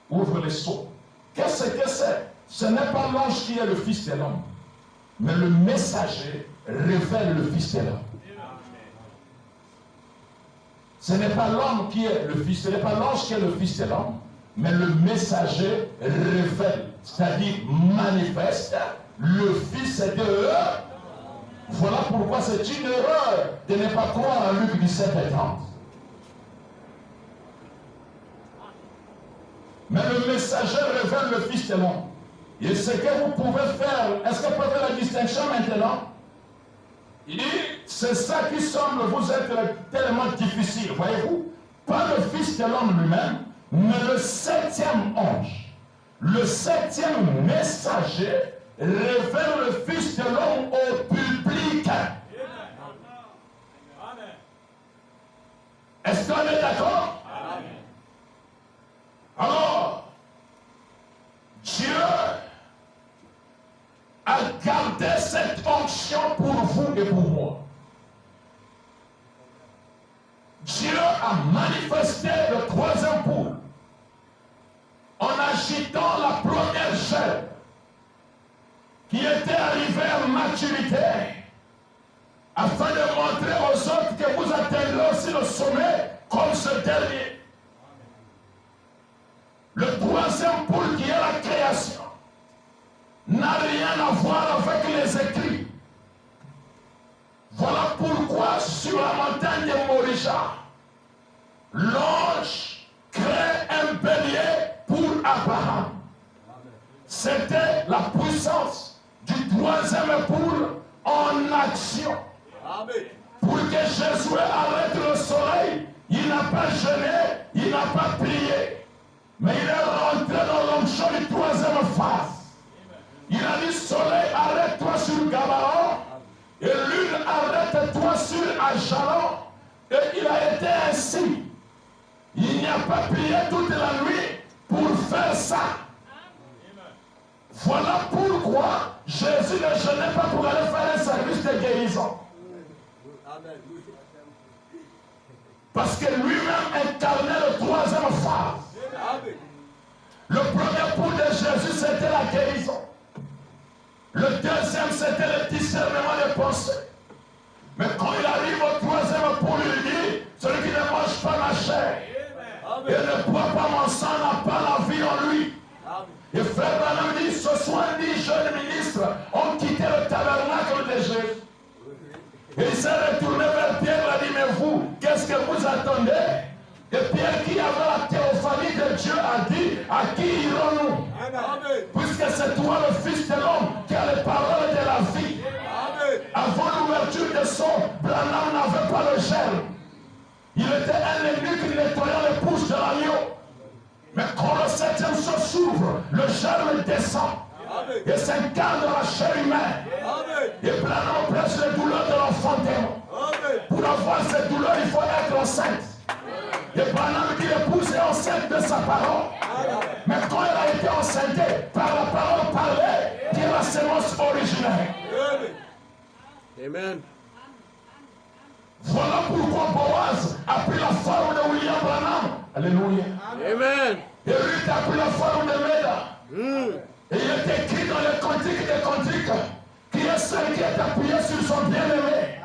Ouvre les sceaux. Qu'est-ce que c'est? Ce n'est pas l'ange qui est le Fils de l'homme, mais le messager révèle le Fils de l'homme. Ce n'est pas l'homme qui est le Fils, ce n'est pas l'ange qui est le Fils de l'homme, mais le messager révèle, c'est-à-dire manifeste le Fils de l'homme. Voilà pourquoi c'est une erreur de ne pas croire en Luc 17 et 30. Mais le messager révèle le Fils de l'homme. Et ce que vous pouvez faire, est-ce que vous pouvez faire la distinction maintenant? Il dit, c'est ça qui semble vous être tellement difficile, voyez-vous? Pas le Fils de l'homme lui-même, mais le 7e ange. Le 7e messager révèle le Fils de l'homme au public. Est-ce qu'on est d'accord? Alors, Dieu a gardé cette onction pour vous et pour moi. Dieu a manifesté le 3e poule en agitant la première gerbe qui était arrivée à maturité afin de montrer aux autres que vous atteindrez aussi le sommet comme ce dernier. Le 3e poule qui est la création n'a rien à voir avec les écrits. Voilà pourquoi sur la montagne de Morija, l'ange crée un bélier pour Abraham. C'était la puissance du 3e poule en action. Pour que Jésus arrête le soleil, il n'a pas jeûné, il n'a pas prié. Mais il est rentré dans l'onction du 3e phase. Il a dit, soleil, arrête-toi sur Gabaon, et lune, arrête-toi sur Ajalon. Et il a été ainsi. Il n'y a pas prié toute la nuit pour faire ça. Voilà pourquoi Jésus ne jeûnait pas pour aller faire un service de guérison. Parce que lui-même incarnait le 3e phase. Le premier poule de Jésus, c'était la guérison. Le 2e, c'était le discernement des pensées. Mais quand il arrive au 3e poule, il dit, celui qui ne mange pas ma chair et ne boit pas mon sang n'a pas la vie en lui. Et frère Branham dit, ce soir, 10 jeunes ministres ont quitté le tabernacle de Jésus. Et il s'est retourné vers Pierre, il a dit, mais vous, qu'est-ce que vous attendez? Et Pierre, qui avait la théophanie de Dieu, a dit, à qui irons-nous? Puisque c'est toi le Fils de l'homme qui a les paroles de la vie. Avant l'ouverture de son, Branham n'avait pas le germe. Il était un eunuque nettoyant les pouces de l'agneau. Mais quand le 7e sceau s'ouvre, le germe descend. Et s'incarne dans la chair humaine. Et Branham presse les douleurs de l'enfantement. Pour avoir cette douleur, il faut être enceinte. Et Branham dit, l'épouse est enceinte de sa parole. Mais quand elle a été enceinte par la parole parlée, qui est la sémence originelle. Amen. Voilà pourquoi Boaz a pris la forme de William Branham. Alléluia. Amen. Et Ruth a pris la forme de Meda. Et il est écrit dans les cantiques des cantiques qui est celle qui est appuyée sur son bien-aimé.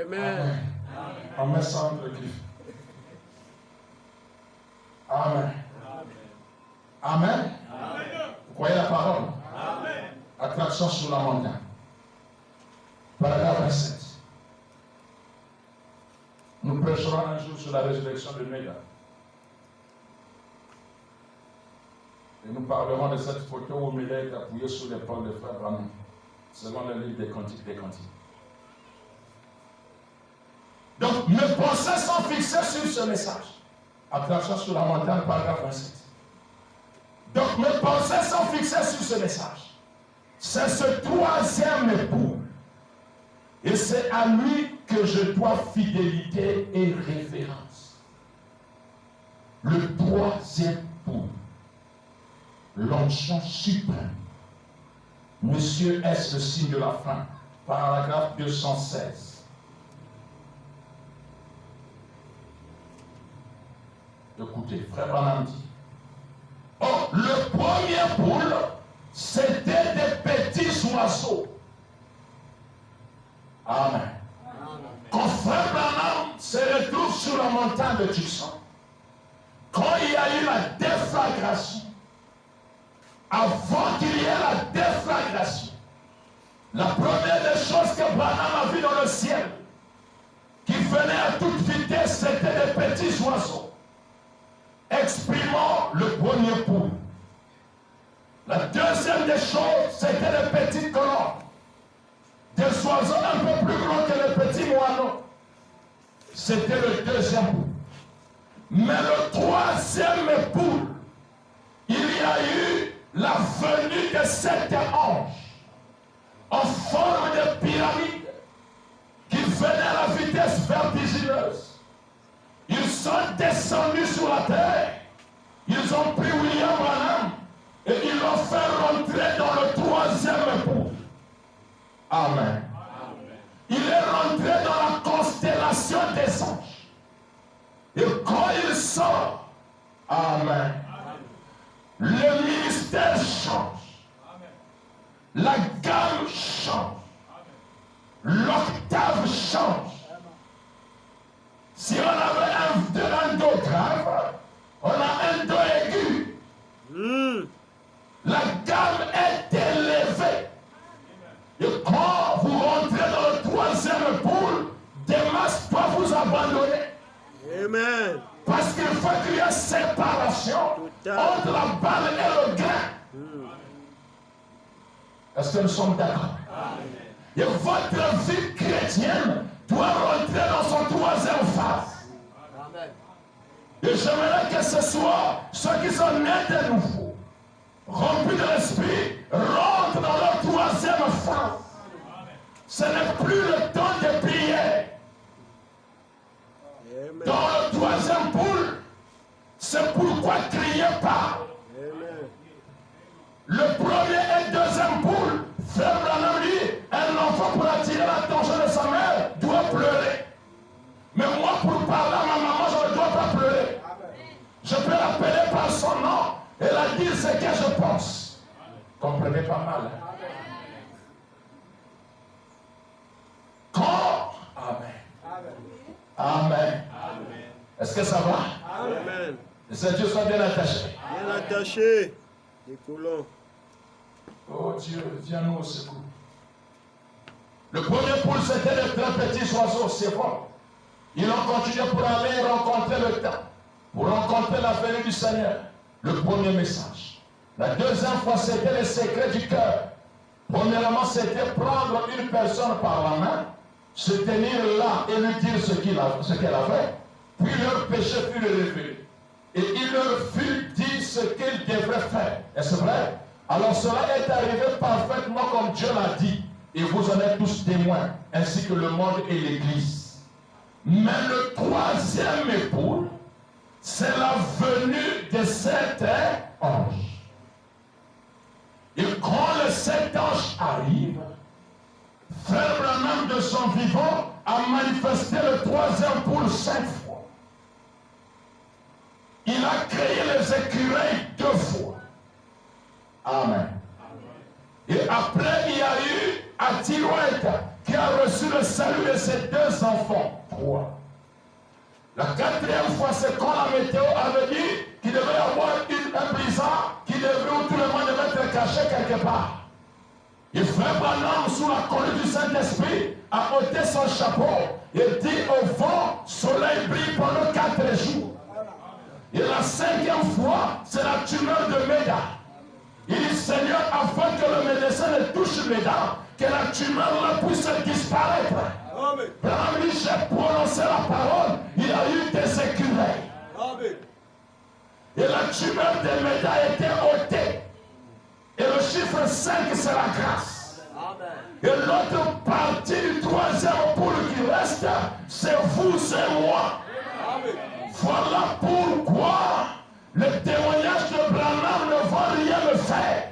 Amen. On met ça entre les griffes. Amen. Amen. Vous croyez la parole? Amen. Attraction sur la montagne. Paragraphe 27. Nous prêcherons un jour sur la résurrection de Méga. Et nous parlerons de cette photo où Mireille est appuyée sur l'épaule de frère Branham, selon le livre des Cantiques des Cantiques. Donc, mes pensées sont fixées sur ce message. Attention sur la montagne, paragraphe 27. Donc, mes pensées sont fixées sur ce message. C'est ce troisième époux. Et c'est à lui que je dois fidélité et révérence. Le troisième époux. L'onction suprême. Monsieur, est-ce le signe de la fin? Paragraphe 216. Écoutez, frère Branham dit, oh, le premier poule, c'était des petits oiseaux. Amen. Quand frère Branham se retrouve sur la montagne de Tucson, quand il y a eu la déflagration, avant qu'il y ait la déflagration, la première des choses que Branham a vu dans le ciel, qui venait à toute vitesse, c'était des petits oiseaux, exprimant le premier poule. La deuxième des choses, c'était les petites colombe, des oiseaux un peu plus grands que les petits moineaux. C'était le deuxième poule. Mais le troisième poule, il y a eu la venue de 7 anges en forme de pyramide qui venaient à la vitesse vertigineuse. Ils sont descendus sur la terre. Ils ont pris William Branham et ils l'ont fait rentrer dans le troisième époux. Amen. Il est rentré dans la constellation des anges. Et quand il sort, amen, le ministère change. La gamme change. L'octave change. Si on avait un do grave, on a un do aigu. La gamme est élevée. Et quand vous rentrez dans le troisième poule, des masses doivent vous abandonner. Amen. Parce qu'il faut qu'il y ait séparation entre la balle et le grain. Est-ce que nous sommes d'accord? Et votre vie chrétienne doit rentrer dans son troisième phase. Et j'aimerais que ce soit ceux qui sont nés de nouveau, remplis de l'esprit, rentrent dans leur troisième phase. Ce n'est plus le temps de prier. Dans le troisième poule, c'est pourquoi crier pas. Le premier et deuxième poule, frère Branham dit, un enfant pour attirer l'attention de sa mère doit pleurer. Mais moi, pour parler à ma maman, je ne dois pas pleurer. Je peux l'appeler par son nom et la dire ce que je pense. Comprenez pas mal. Quand? Amen. Amen. Est-ce que ça va? Amen. Les Dieu soit bien attaché. Bien attaché. Découlons. Oh Dieu, viens-nous au secours. Le premier poule, c'était les très petits oiseaux, c'est bon. Ils ont continué pour aller rencontrer le temps, pour rencontrer la venue du Seigneur. Le premier message. La deuxième fois, c'était le secret du cœur. Premièrement, c'était prendre une personne par la main, se tenir là et lui dire ce qu'elle avait. Puis leur péché fut révélé. Et il leur fut dit ce qu'ils devraient faire. Est-ce vrai? Alors cela est arrivé parfaitement comme Dieu l'a dit. Et vous en êtes tous témoins, ainsi que le monde et l'Église. Mais le troisième époux, c'est la venue de 7 anges. Et quand les 7 anges arrivent, frère Branham de son vivant a manifesté le troisième poule 5 fois. Il a créé les écureuils 2 fois. Amen. Et après, il y a eu Atirouette qui a reçu le salut de ses 2 enfants. 3. La 4e fois, c'est quand la météo avait dit qu'il devait y avoir un blizzard qui devait, où tout le monde devait être caché quelque part. Et frère Branham, sous la conduite du Saint-Esprit, a ôté son chapeau et dit au vent, soleil brille pendant 4 jours. Et la 5e fois, c'est la tumeur de Méda. Il dit, Seigneur, afin que le médecin ne touche Méda, que la tumeur là puisse disparaître. Amen. Quand j'ai prononcé la parole, il y a eu des écureuils. Amen. Et la tumeur de Méda était ôtée. Et le chiffre 5, c'est la grâce. Amen. Et l'autre partie du 3e poule qui reste, c'est vous et moi. Amen. Voilà pourquoi le témoignage de Branham ne va rien me faire.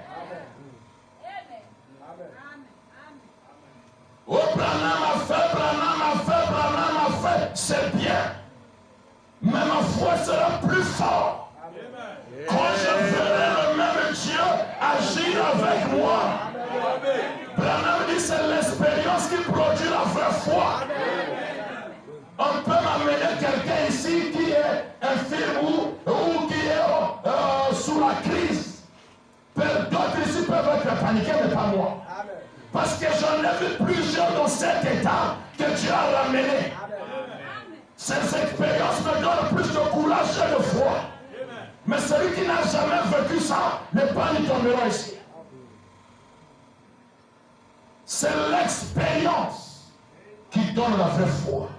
Oh, Branham a fait, Branham a fait, Branham a fait, c'est bien. Mais ma foi sera plus forte. Quand je verrai le même Dieu agir avec moi. Branham dit c'est l'expérience qui produit la vraie foi. On peut m'amener quelqu'un ici qui est infirme ou qui est sous la crise. D'autres ici peuvent être paniqués, mais pas moi. Parce que j'en ai vu plusieurs dans cet état que Dieu a ramené. Ces expériences me donnent plus de courage et de foi. Mais celui qui n'a jamais vécu ça n'est pas ni tombera ici. C'est l'expérience qui donne la vraie foi.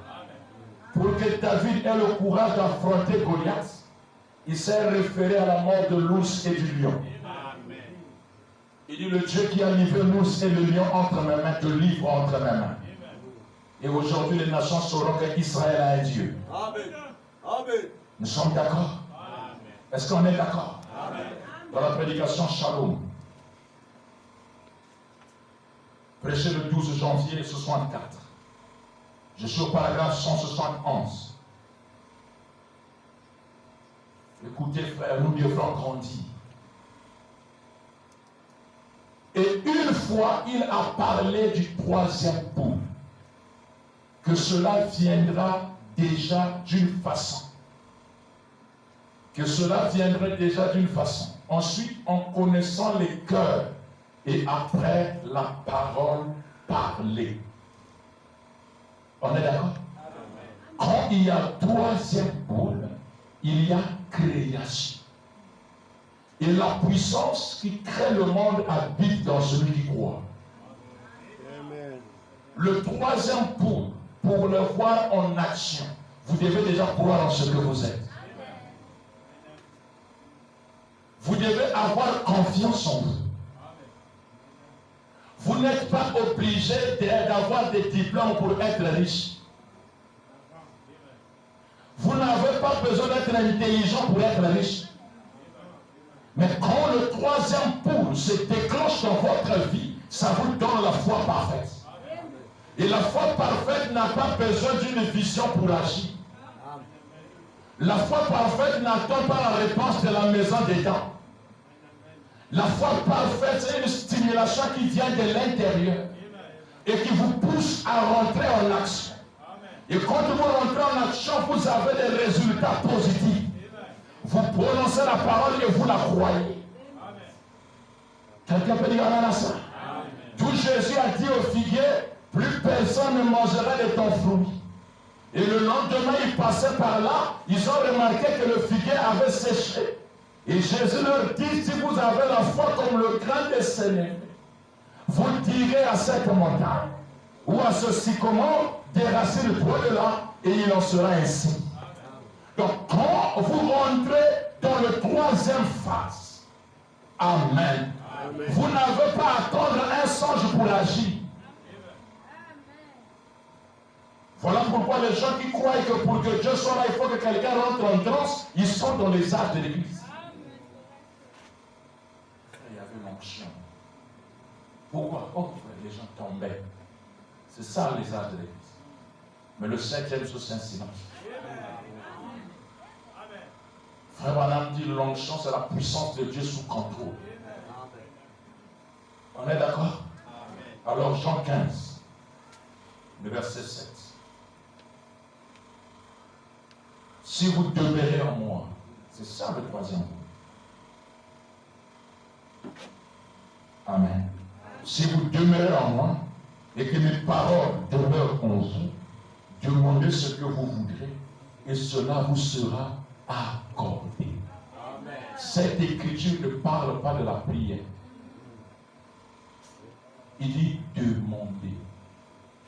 Pour que David ait le courage d'affronter Goliath, il s'est référé à la mort de l'ours et du lion. Il dit, le Dieu qui a livré l'ours et le lion entre mes mains te livre entre mes mains. Et aujourd'hui, les nations sauront qu'Israël a un Dieu. Amen. Amen. Nous sommes d'accord? Est-ce qu'on est d'accord? Dans la prédication Shalom, prêché le 12 janvier 64. Je suis au paragraphe 171. Écoutez, frère, nous devrons grandir. Et une fois, il a parlé du 3e poule, que cela viendra déjà d'une façon. Que cela viendrait déjà d'une façon. Ensuite, en connaissant les cœurs, et après la parole parlée. On est d'accord? Quand il y a 3e poule, il y a création. Et la puissance qui crée le monde habite dans celui qui croit. Amen. Le 3e poule, pour le voir en action, vous devez déjà croire en ce que vous êtes. Vous devez avoir confiance en vous. Vous n'êtes pas obligé d'avoir des diplômes pour être riche. Vous n'avez pas besoin d'être intelligent pour être riche. Mais quand le 3e poule se déclenche dans votre vie, ça vous donne la foi parfaite. Et la foi parfaite n'a pas besoin d'une vision pour agir. La foi parfaite n'attend pas la réponse de la maison des dents. La foi parfaite, c'est une stimulation qui vient de l'intérieur et qui vous pousse à rentrer en action. Et quand vous rentrez en action, vous avez des résultats positifs. Vous prononcez la parole et vous la croyez. Quelqu'un peut dire amen à ça? D'où Jésus a dit au figuier, plus personne ne mangera de ton fruit. Et le lendemain, ils passaient par là, ils ont remarqué que le figuier avait séché. Et Jésus leur dit, si vous avez la foi comme le grain de sénévé, vous direz à cette montagne, ou à ce sycomore, déracine-toi de là, et il en sera ainsi. Donc, quand vous rentrez dans le 3e phase, Amen. Amen. Vous n'avez pas à attendre un songe pour agir. Voilà pourquoi les gens qui croient que pour que Dieu soit là, il faut que quelqu'un rentre en transe, ils sont dans les âges de l'église. Il y avait l'onction. Pourquoi? Oh, les gens tombaient. C'est ça les âges de l'église. Mais le 7e jour, c'est un silence. Frère Branham dit l'onction, c'est la puissance de Dieu sous contrôle. On est d'accord? Alors Jean 15, le verset 7. Si vous demeurez en moi, c'est ça le 3e mot. Amen. Si vous demeurez en moi et que mes paroles demeurent en vous, demandez ce que vous voudrez et cela vous sera accordé. cette écriture ne parle pas de la prière. Il dit demander.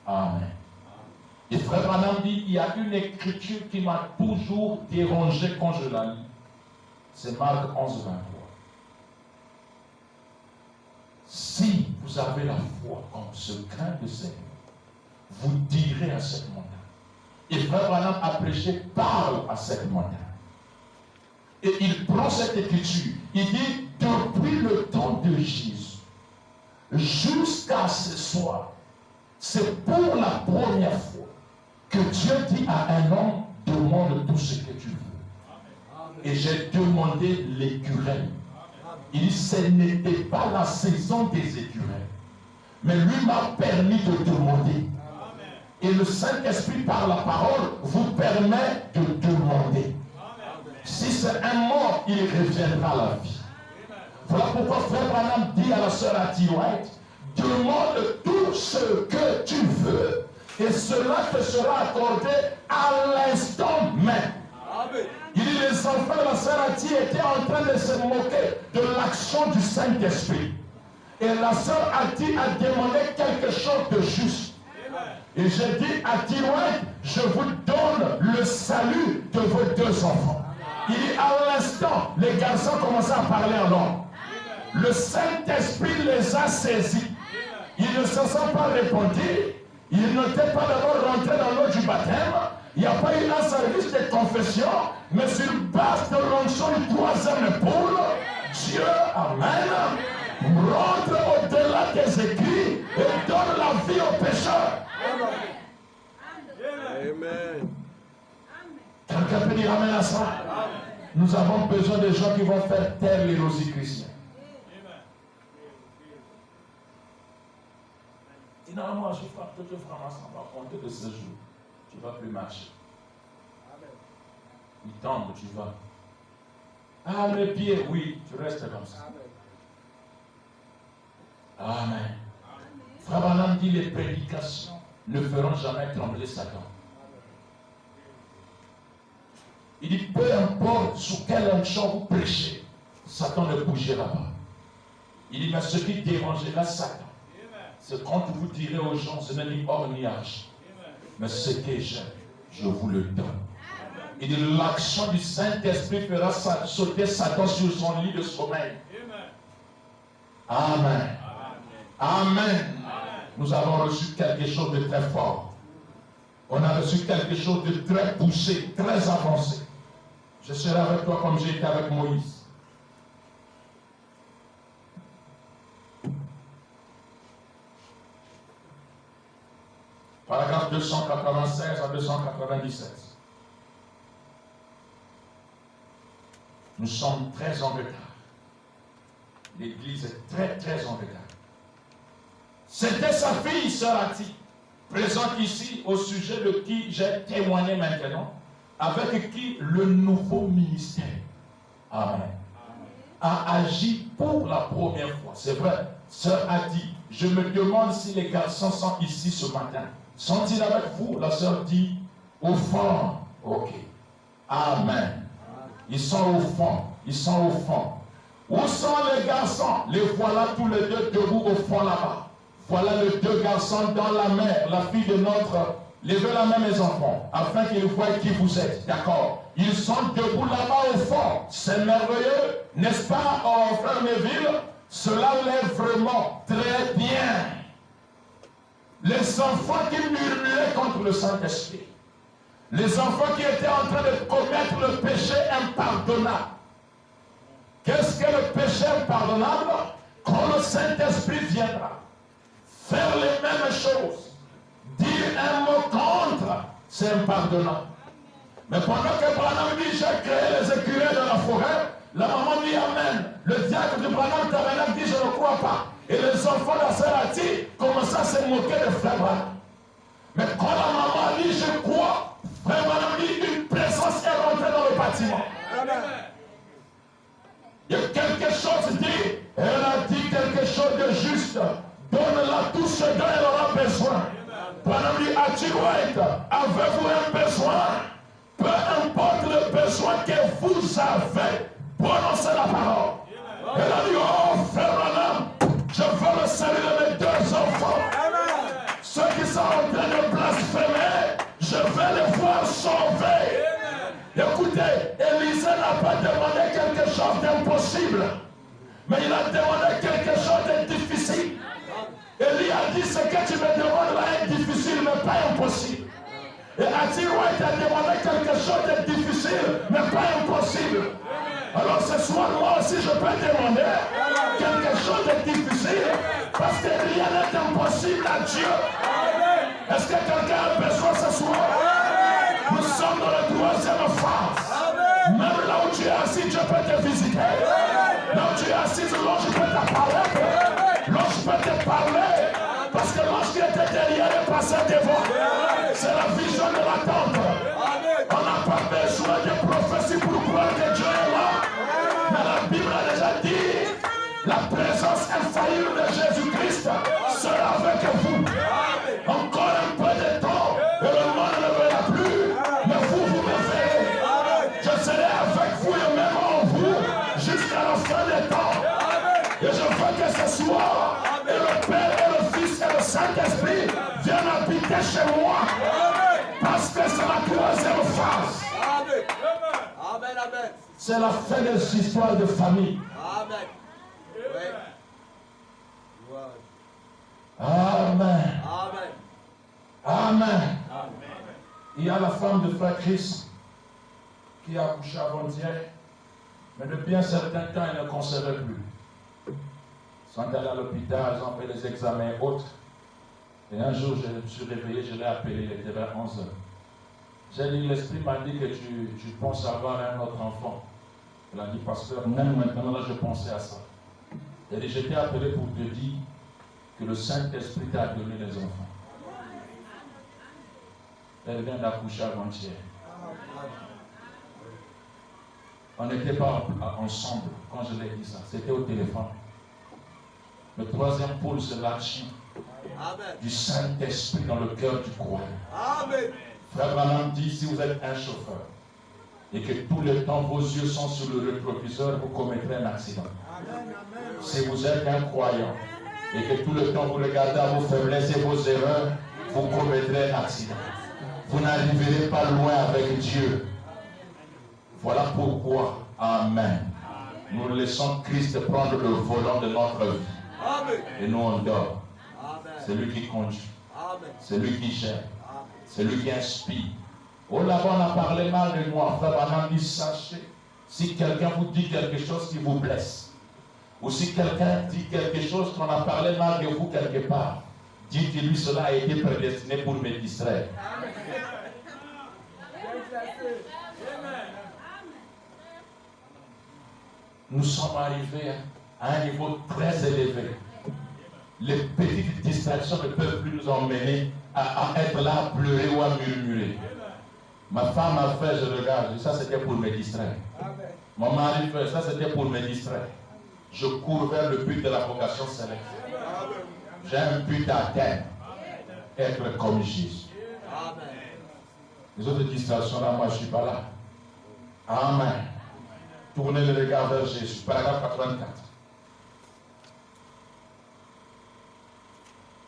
Amen. Et frère Branham dit, il y a une écriture qui m'a toujours dérangé quand je la lis. C'est Marc 11, 23. Si vous avez la foi comme ce grain de sel, vous direz à cette montagne. Et frère Branham a prêché, parle à cette montagne. Et il prend cette écriture. Il dit, depuis le temps de Jésus, jusqu'à ce soir, c'est pour la première fois que Dieu dit à un homme, demande tout ce que tu veux. Et j'ai demandé l'écureuil. Il dit, ce n'était pas la saison des écureuils. Mais lui m'a permis de demander. Et le Saint-Esprit, par la parole, vous permet de demander. Si c'est un mort, il reviendra à la vie. Voilà pourquoi frère Branham dit à la sœur Hattie White, demande tout ce que tu veux et cela te sera accordé à l'instant même. Il dit, les enfants de la sœur Hattie étaient en train de se moquer de l'action du Saint-Esprit. Et la sœur Hattie a demandé quelque chose de juste. Et j'ai dit à Hattie White, je vous donne le salut de vos deux enfants. Il dit, à l'instant, les garçons commençaient à parler en langue. Le Saint-Esprit les a saisis. Ils ne se sont pas répandus. Ils n'étaient pas d'abord rentrés dans l'eau du baptême. Il n'y a pas eu un service de confession. Mais sur base de l'onction du troisième épaule, Dieu, Amen, rentre au-delà des écrits et donne la vie aux pécheurs. Amen. Quelqu'un peut dire Amen à ça? Nous avons besoin de gens qui vont faire taire les rosicruciens. Dis non, moi je frappe, je frappe, ça va compter de ce jour. Tu ne vas plus marcher. Il tombe, tu vas. Ah, le pied, oui, tu restes comme ça. Amen. Frère Branham dit, les prédications ne feront jamais trembler Satan. Il dit, peu importe sous quelle onction vous prêchez, Satan ne bougera pas. Il dit, mais ce qui dérangera Satan, c'est quand vous direz aux gens, ce n'est ni or ni argent, mais ce que j'ai, je vous le donne. Il dit, l'action du Saint-Esprit fera sauter Satan sur son lit de sommeil. Amen. Amen. Nous avons reçu quelque chose de très fort. On a reçu quelque chose de très poussé, très avancé. Je serai avec toi comme j'ai été avec Moïse. Paragraphe 296 à 297. Nous sommes très en retard. L'Église est très, très en retard. C'était sa fille, sœur Hattie, présente ici au sujet de qui j'ai témoigné maintenant, avec qui le nouveau ministère, Amen, a agi pour la première fois. C'est vrai, sœur Hattie, je me demande si les garçons sont ici ce matin. Sont-ils avec vous? La sœur dit, au fond. Ok. Amen. Ils sont au fond. Ils sont au fond. Où sont les garçons? Les voilà tous les deux debout au fond là-bas. Voilà les deux garçons dans la mer, la fille de notre... Levez la main mes enfants, afin qu'ils voient qui vous êtes. D'accord? Ils sont debout là-bas au fond. C'est merveilleux, n'est-ce pas, frère Neville? Cela l'est vraiment très bien. Les enfants qui murmuraient contre le Saint-Esprit. Les enfants qui étaient en train de commettre le péché impardonnable. Qu'est-ce que le péché impardonnable? Quand le Saint-Esprit viendra, faire les mêmes choses, dire un mot contre, c'est impardonnable. Mais pendant que Branham dit, j'ai créé les écureuils dans la forêt, la maman dit Amen. Le diacre de Branham Tabernacle dit, je ne crois pas. Et les enfants de la sœur Hattie commencent à se moquer de frère Branham. Mais quand la maman dit, je crois, frère Branham dit, une présence est rentrée dans le bâtiment. Amen. Il y a quelque chose dit, elle a dit quelque chose de juste. Donne-la tout ce dont elle aura besoin. Branham dit, Hattie White, avez-vous un besoin? Peu importe le besoin que vous avez, prononcez la parole. chose d'impossible. Mais il a demandé quelque chose de difficile. Élie a dit, ce que tu me demandes va être difficile, mais pas impossible. Et Atiroi t'a demandé quelque chose de difficile, mais pas impossible. Alors ce soir, moi aussi, je peux demander quelque chose de difficile, parce que rien n'est impossible à Dieu. Est-ce que quelqu'un a besoin ce soir? Nous sommes dans la troisième phase. Même là où tu es assis, Dieu peut te visiter. Là où tu es assis, l'ange peut t'apparaître. L'ange peut te parler. Parce que l'ange qui était derrière est passé devant. C'est la vision de l'attente. On n'a pas besoin de prophétie pour croire que Dieu est là. Mais la Bible a déjà dit, la présence infaillible de Jésus-Christ sera avec vous. Encore un peu de temps et le monde ne verra plus. Mais vous me verrez. Je serai avec vous et même en vous jusqu'à la fin des temps. Et je veux que ce soir, et le Père et le Fils et le Saint-Esprit viennent habiter chez moi. Parce que c'est la troisième phase. Amen, amen. C'est la fin des histoires de famille. Amen. Amen. Amen. Amen. Il y a la femme de frère Christ qui a accouché avant-hier, mais de bien certains temps, elle ne concevait plus. Ils sont allés à l'hôpital, ils ont fait les examens et autres. Et un jour, je me suis réveillé, je l'ai appelé, il était vers 11h. J'ai dit, l'Esprit m'a dit que tu penses avoir un autre enfant. Elle a dit, pasteur, même maintenant, là, je pensais à ça. Elle dit, je t'ai appelé pour te dire que le Saint-Esprit t'a donné les enfants. Elle vient d'accoucher avant-hier. On n'était pas ensemble quand je l'ai dit ça. C'était au téléphone. Le troisième pôle, c'est l'action du Saint-Esprit dans le cœur du croyant. Amen. Frère Branham dit, si vous êtes un chauffeur et que tout le temps vos yeux sont sur le rétroviseur, vous commettrez un accident. Si vous êtes un croyant et que tout le temps vous regardez à vos faiblesses et vos erreurs, vous commettrez un accident. Vous n'arriverez pas loin avec Dieu. Voilà pourquoi, Amen, nous laissons Christ prendre le volant de notre vie. Amen. Et nous on dort. Amen. C'est lui qui conduit. Amen. C'est lui qui gère. Amen. C'est lui qui inspire. Oh là-bas, on a parlé mal de moi. Frère Branham dit, sachez, si quelqu'un vous dit quelque chose qui vous blesse, ou si quelqu'un dit quelque chose qu'on a parlé mal de vous quelque part, dites-lui, cela a été prédestiné pour me distraire. Nous sommes arrivés à un niveau très élevé. Les petites distractions ne peuvent plus nous emmener à être là, à pleurer ou à murmurer. Ma femme a fait, je regarde, ça c'était pour me distraire. Mon mari fait, ça c'était pour me distraire. Je cours vers le but de la vocation céleste. J'ai un but à atteindre, être comme Jésus. Les autres distractions là, moi je ne suis pas là. Amen. Tournez le regard vers Jésus. Paragraphe 84.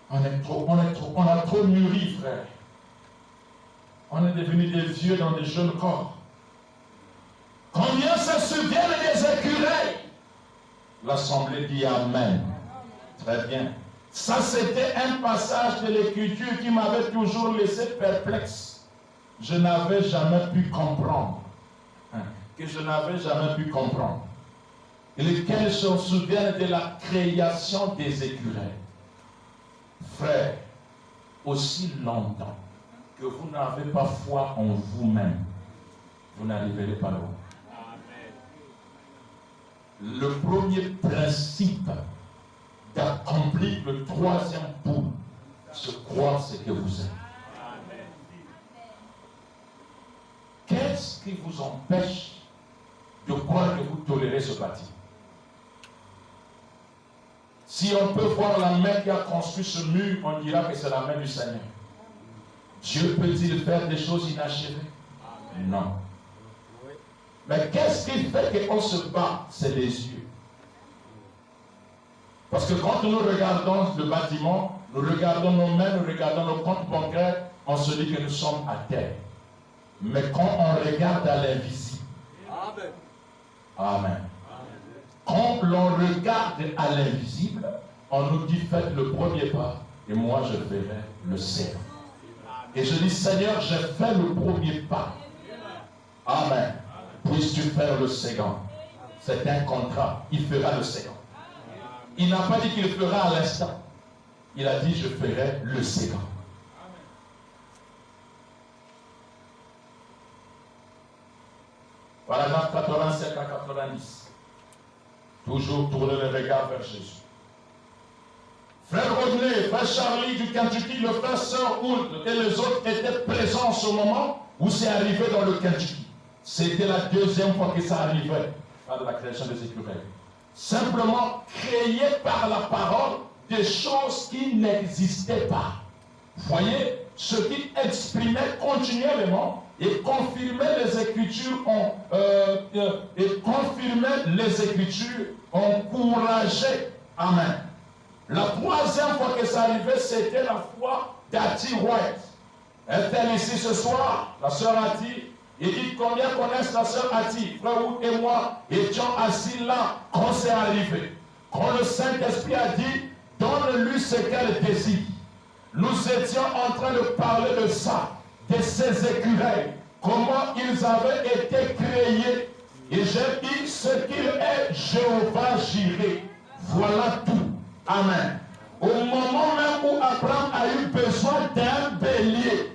On a trop mûri, frère. On est devenus des vieux dans des jeunes corps. Combien se souviennent des écureuils? L'assemblée dit Amen. Très bien. Ça, c'était un passage de l'Écriture qui m'avait toujours laissé perplexe. Je n'avais jamais pu comprendre. Que je n'avais jamais pu comprendre. Et lesquels se souviennent de la création des écureuils. Frère, aussi longtemps que vous n'avez pas foi en vous-même, vous n'arriverez pas là. Le premier principe d'accomplir le troisième pôle, c'est croire ce que vous êtes. Qu'est-ce qui vous empêche de croire que vous tolérez ce bâtiment? Si on peut voir la main qui a construit ce mur, on dira que c'est la main du Seigneur. Dieu peut-il faire des choses inachevées? Non. Mais qu'est-ce qui fait qu'on se bat? C'est les yeux. Parce que quand nous regardons le bâtiment, nous regardons nos mains, nous regardons nos comptes bancaires, on se dit que nous sommes à terre. Mais quand on regarde à l'invisible, Amen. quand l'on regarde à l'invisible, on nous dit faites le premier pas et moi je ferai le second. Et je dis Seigneur, j'ai fait le premier pas. Amen. Puisses-tu faire le second. C'est un contrat. Il fera le second. Il n'a pas dit qu'il le fera à l'instant. Il a dit je ferai le second. Paragraphe 87 à 90. Toujours tourner le regard vers Jésus. Frère Rodney, frère Charlie du Kentucky, le frère Sœur Hoult et les autres étaient présents en ce moment où c'est arrivé dans le Kentucky. C'était la deuxième fois que ça arrivait à la création des écureuils. Simplement créé par la parole des choses qui n'existaient pas. Voyez, ce qui exprimait continuellement et confirmait les Écritures, encourageait. Amen. La troisième fois que ça arrivait, c'était la foi d'Ati White. Elle était ici ce soir, la sœur Ati. Il dit combien connaissent la sœur Ati? Frère Wood et moi étions assis là quand c'est arrivé. Quand le Saint-Esprit a dit, donne-lui ce qu'elle désire. Nous étions en train de parler de ça, de ces écureuils, comment ils avaient été créés. Et j'ai dit ce qu'il est, Jéhovah Jireh. Voilà tout. Amen. Au moment même où Abraham a eu besoin d'un bélier.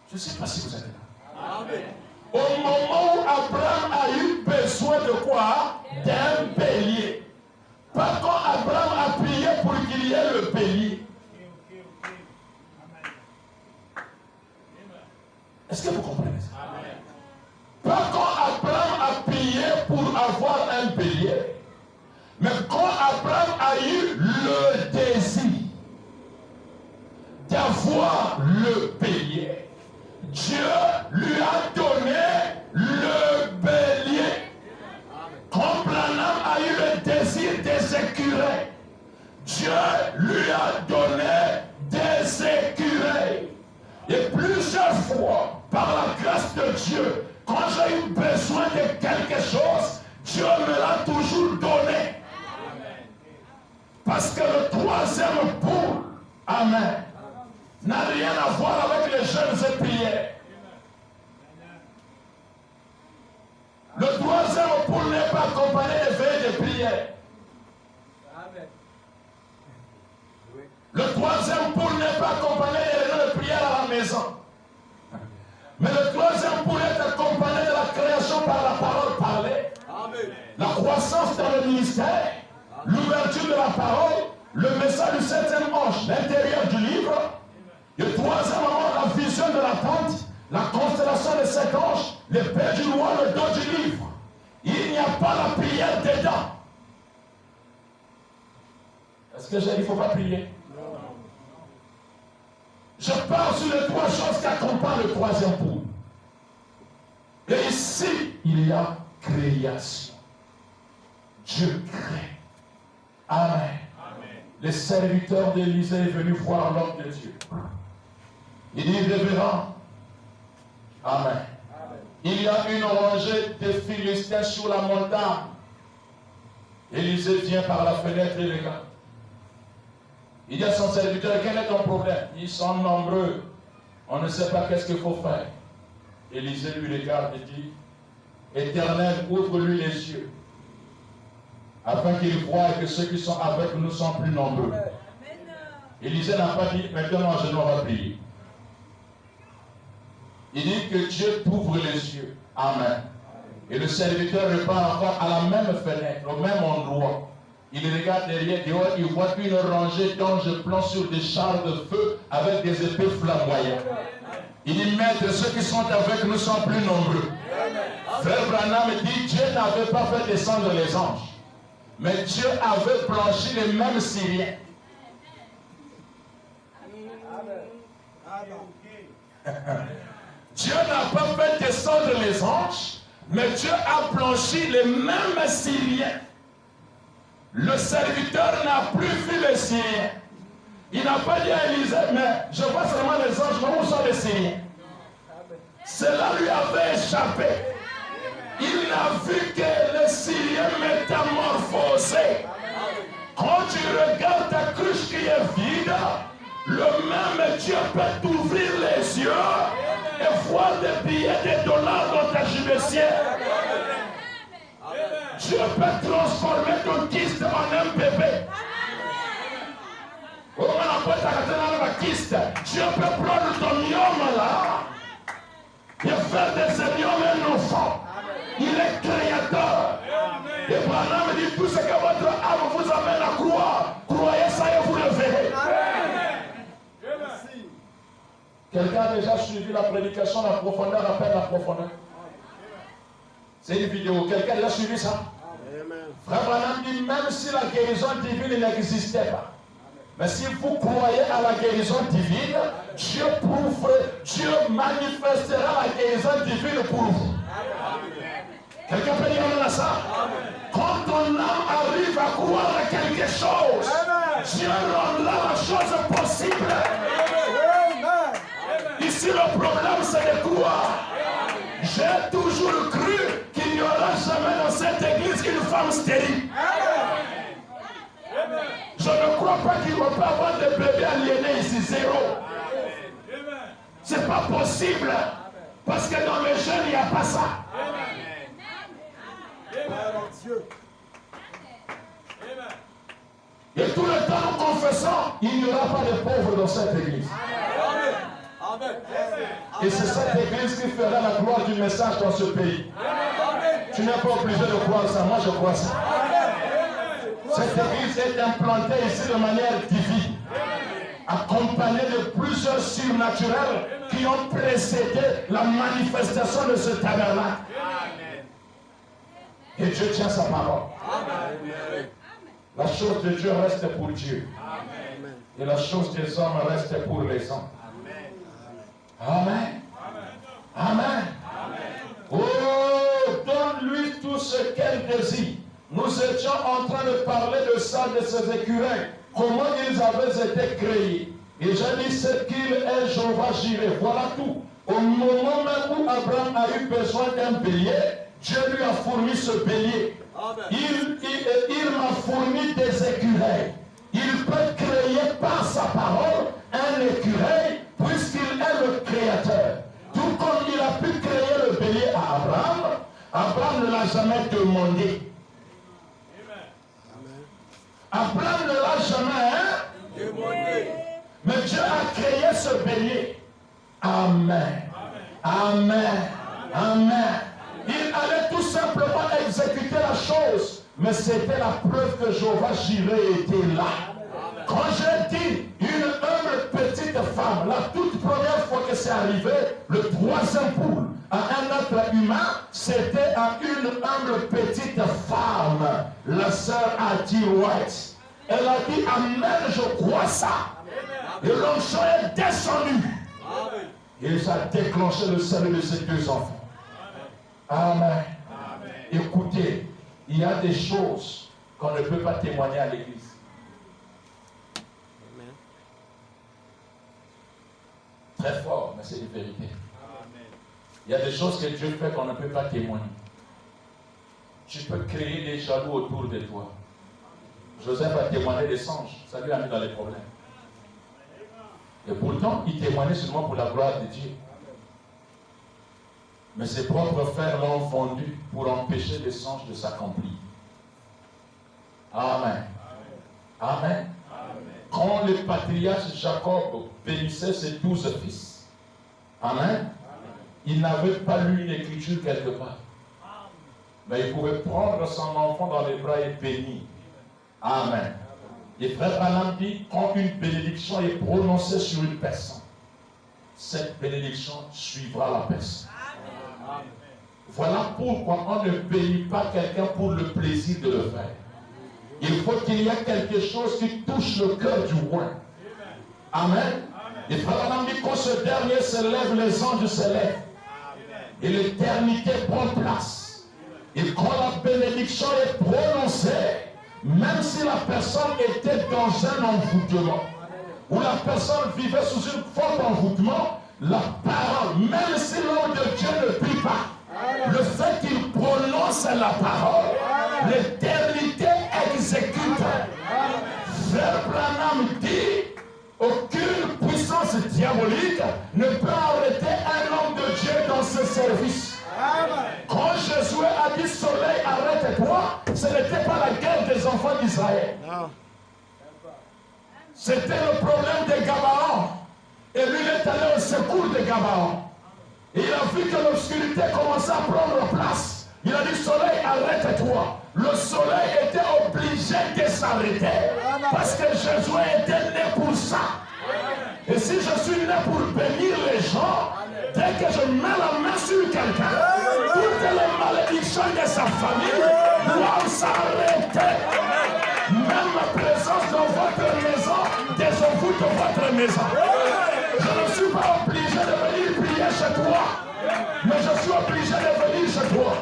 Je ne sais pas si vous êtes là. Amen. Au moment où Abraham a eu besoin de quoi? D'un bélier. Pas quand Abraham a prié pour qu'il y ait le bélier. Est-ce que vous comprenez ça? Pas quand Abraham a prié pour avoir un bélier. Mais quand Abraham a eu le désir d'avoir le bélier, Dieu lui a donné le bélier. Quand Branham a eu le désir des écureuils, Dieu lui a donné des écureuils. Et plusieurs fois, par la grâce de Dieu, quand j'ai eu besoin de quelque chose, Dieu me l'a toujours donné. Parce que le troisième pôle, amen, n'a rien à voir avec les jeûnes et prières. Le troisième pôle n'est pas accompagné de veillées de prières. Le troisième pôle n'est pas accompagné de réunions de prière à la maison. Mais le troisième pôle est accompagné de la création par la parole parlée, la croissance dans le ministère, l'ouverture de la parole, le message du septième ange, l'intérieur du livre. Et troisièmement, la vision de la tente, la constellation des sept anges, l'épée du roi, le dos du livre. Il n'y a pas la prière dedans. Est-ce que j'ai dit qu'il ne faut pas prier? Je parle sur les trois choses qui accompagnent le troisième pôle. Et ici, il y a création. Dieu crée. Amen. Amen. Le serviteur d'Élisée est venu voir l'homme de Dieu. Il dit, révérend. Amen. Amen. Il y a une rangée de Philistins sur la montagne. Élisée vient par la fenêtre et regarde. Il dit à son serviteur, quel est ton problème? Ils sont nombreux. On ne sait pas qu'est-ce qu'il faut faire. Élisée lui regarde et dit, Éternel, ouvre-lui les yeux, afin qu'il voie que ceux qui sont avec nous sont plus nombreux. Élisée n'a pas dit, maintenant je n'aurai prier. Il dit que Dieu t'ouvre les yeux. Amen. Et le serviteur repart encore à la même fenêtre, au même endroit. Il regarde derrière, dehors, il voit une rangée d'anges plans sur des chars de feu avec des épées flamboyantes. Il dit, maître, ceux qui sont avec nous sont plus nombreux. Frère Branham dit, Dieu n'avait pas fait descendre les anges, mais Dieu avait blanchi les mêmes Syriens. Dieu n'a pas fait descendre les anges, mais Dieu a blanchi les mêmes Syriens. Le serviteur n'a plus vu les Syriens. Il n'a pas dit à Élisée, mais je vois seulement les anges, mais où sont les Syriens? Cela lui avait échappé. Il n'a vu que le Syrien métamorphosé. Quand tu regardes ta cruche qui est vide, le même Dieu peut t'ouvrir les yeux et voir des billets de dollars dans ta gibecière. Dieu peut transformer ton kyste en un bébé. Dieu peut prendre ton myome là et faire de ce myome un enfant. Il est créateur. Et Branham dit tout ce que votre âme vous amène à croire. Croyez ça et vous le verrez. Quelqu'un a déjà suivi la prédication, la profondeur appelle la profondeur. C'est une vidéo. Quelqu'un a déjà suivi ça? Frère Branham dit même si la guérison divine n'existait pas, mais si vous croyez à la guérison divine, Dieu manifestera la guérison divine pour vous. Quelqu'un peut dire amen à ça? Quand ton âme arrive à croire à quelque chose, Dieu rendra la chose possible. Ici le problème c'est de croire. J'ai toujours cru qu'il n'y aura jamais dans cette église une femme stérile. Je ne crois pas qu'il ne va pas avoir de bébés aliénés ici, zéro. C'est pas possible. Parce que dans les jeunes, il n'y a pas ça. Et tout le temps nous confessons, il n'y aura pas de pauvres dans cette église. Et c'est cette église qui fera la gloire du message dans ce pays. Tu n'es pas obligé de croire ça, moi je crois ça. Cette église est implantée ici de manière divine, accompagnée de plusieurs surnaturels qui ont précédé la manifestation de ce tabernacle. Et Dieu tient sa parole. La chose de Dieu reste pour Dieu. Et la chose des hommes reste pour les hommes. Amen. Amen. Oh, donne-lui tout ce qu'elle désire. Nous étions en train de parler de ça, de ces écureuils. Comment ils avaient été créés. Et j'ai dit ce qu'il est, Jéhovah Jireh. Voilà tout. Au moment même où Abraham a eu besoin d'un bélier, Dieu lui a fourni ce bélier. Il m'a fourni des écureuils. Il peut créer par sa parole un écureuil puisqu'il est le créateur. Tout comme il a pu créer le bélier à Abraham, Abraham ne l'a jamais demandé. Abraham ne l'a jamais demandé. Mais Dieu a créé ce bélier. Amen. Amen. Amen. Il allait tout simplement exécuter la chose. Mais c'était la preuve que Jéhovah Jireh était là. Quand j'ai dit une humble petite femme, la toute première fois que c'est arrivé, le troisième poule à un être humain, c'était à une humble petite femme. La sœur a dit White. Elle a dit Amen, je crois ça. Et l'onction est descendu. Et ça a déclenché le salut de ces deux enfants. Amen. Écoutez, il y a des choses qu'on ne peut pas témoigner à l'église. Très fort, mais c'est une vérité. Il y a des choses que Dieu fait qu'on ne peut pas témoigner. Tu peux créer des jaloux autour de toi. Joseph a témoigné des songes, ça lui a mis dans les problèmes. Et pourtant, il témoignait seulement pour la gloire de Dieu. Mais ses propres frères l'ont vendu pour empêcher les songes de s'accomplir. Amen. Amen. Quand le patriarche Jacob bénissait ses 12 fils, amen, il n'avait pas lu une écriture quelque part. Mais il pouvait prendre son enfant dans les bras et bénir. Amen. Et frère Branham dit, quand une bénédiction est prononcée sur une personne, cette bénédiction suivra la personne. Voilà pourquoi on ne bénit pas quelqu'un pour le plaisir de le faire. Il faut qu'il y ait quelque chose qui touche le cœur du roi. Amen. Et frère Branham dit, quand ce dernier se lève, les anges se lèvent. Et l'éternité prend place. Et quand la bénédiction est prononcée, même si la personne était dans un envoûtement, ou la personne vivait sous une forme d'envoûtement, la parole, même si l'homme de Dieu ne prie pas, le fait qu'il Ton nom, c'est la parole. L'éternité exécute. Frère Branham dit, aucune puissance diabolique ne peut arrêter un homme de Dieu dans ce service. Quand Jésus a dit soleil, arrête-toi, ce n'était pas la guerre des enfants d'Israël. C'était le problème des Gabaons. Et lui, il est allé au secours des Gabaons. Et il a vu que l'obscurité commençait à prendre place. Il a dit soleil, arrête-toi. Le soleil était obligé de s'arrêter. Parce que Jésus était né pour ça. Et si je suis né pour bénir les gens, dès que je mets la main sur quelqu'un, toutes les malédictions de sa famille doivent s'arrêter. Même la présence dans votre maison désenvoûte votre maison. Je ne suis pas obligé de venir prier chez toi, mais je suis obligé de venir chez toi.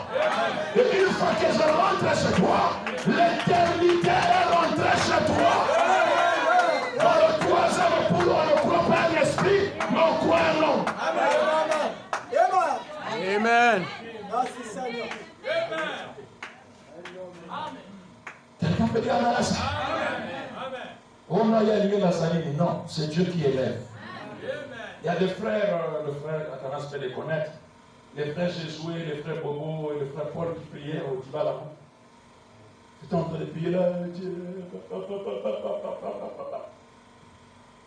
Et une fois que je rentre chez toi, l'éternité est rentrée chez toi. Dans le troisième poule, on ne croit pas un esprit, mais on croit un homme. Amen. Quelqu'un peut dire amen à ça? Oh non, il y a lieu la saline. Non, c'est Dieu qui élève. Il y a des frères, le frère Athanas peut les connaître, les frères Jésus, les frères Bobo et les frères Paul qui priaient au Diba là-bas. Ils étaient en train de prier là.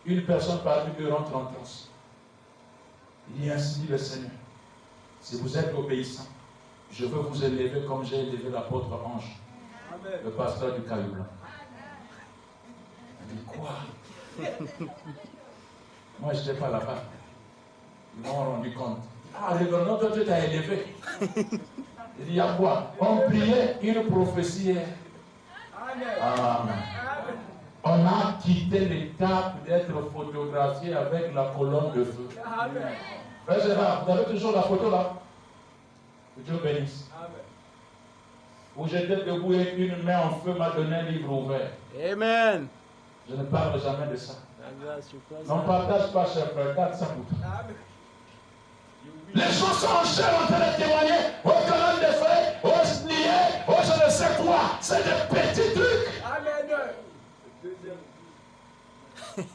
Une personne parmi eux rentre en transe. Il dit ainsi dit le Seigneur, si vous êtes obéissant, je veux vous élever comme j'ai élevé l'apôtre Ange, le pasteur du Caillou Blanc. Il dit quoi? Moi, je n'étais pas là-bas. Ils m'ont rendu compte. Ah, le nom de Dieu t'a élevé. Il dit, il y a quoi? On priait une prophétie. Amen. On a quitté l'étape d'être photographié avec la colonne de feu. Frère Gérard, vous avez toujours la photo là? Que Dieu bénisse. Où j'étais debout et une main en feu m'a donné un livre ouvert. Amen. Je ne parle jamais de ça. On ne partage pas, cher frère, garde ça pour toi. Les gens sont en chair en train de témoigner. Aux colonnes de feu, aux niais, aux je ne sais quoi. C'est des petits trucs.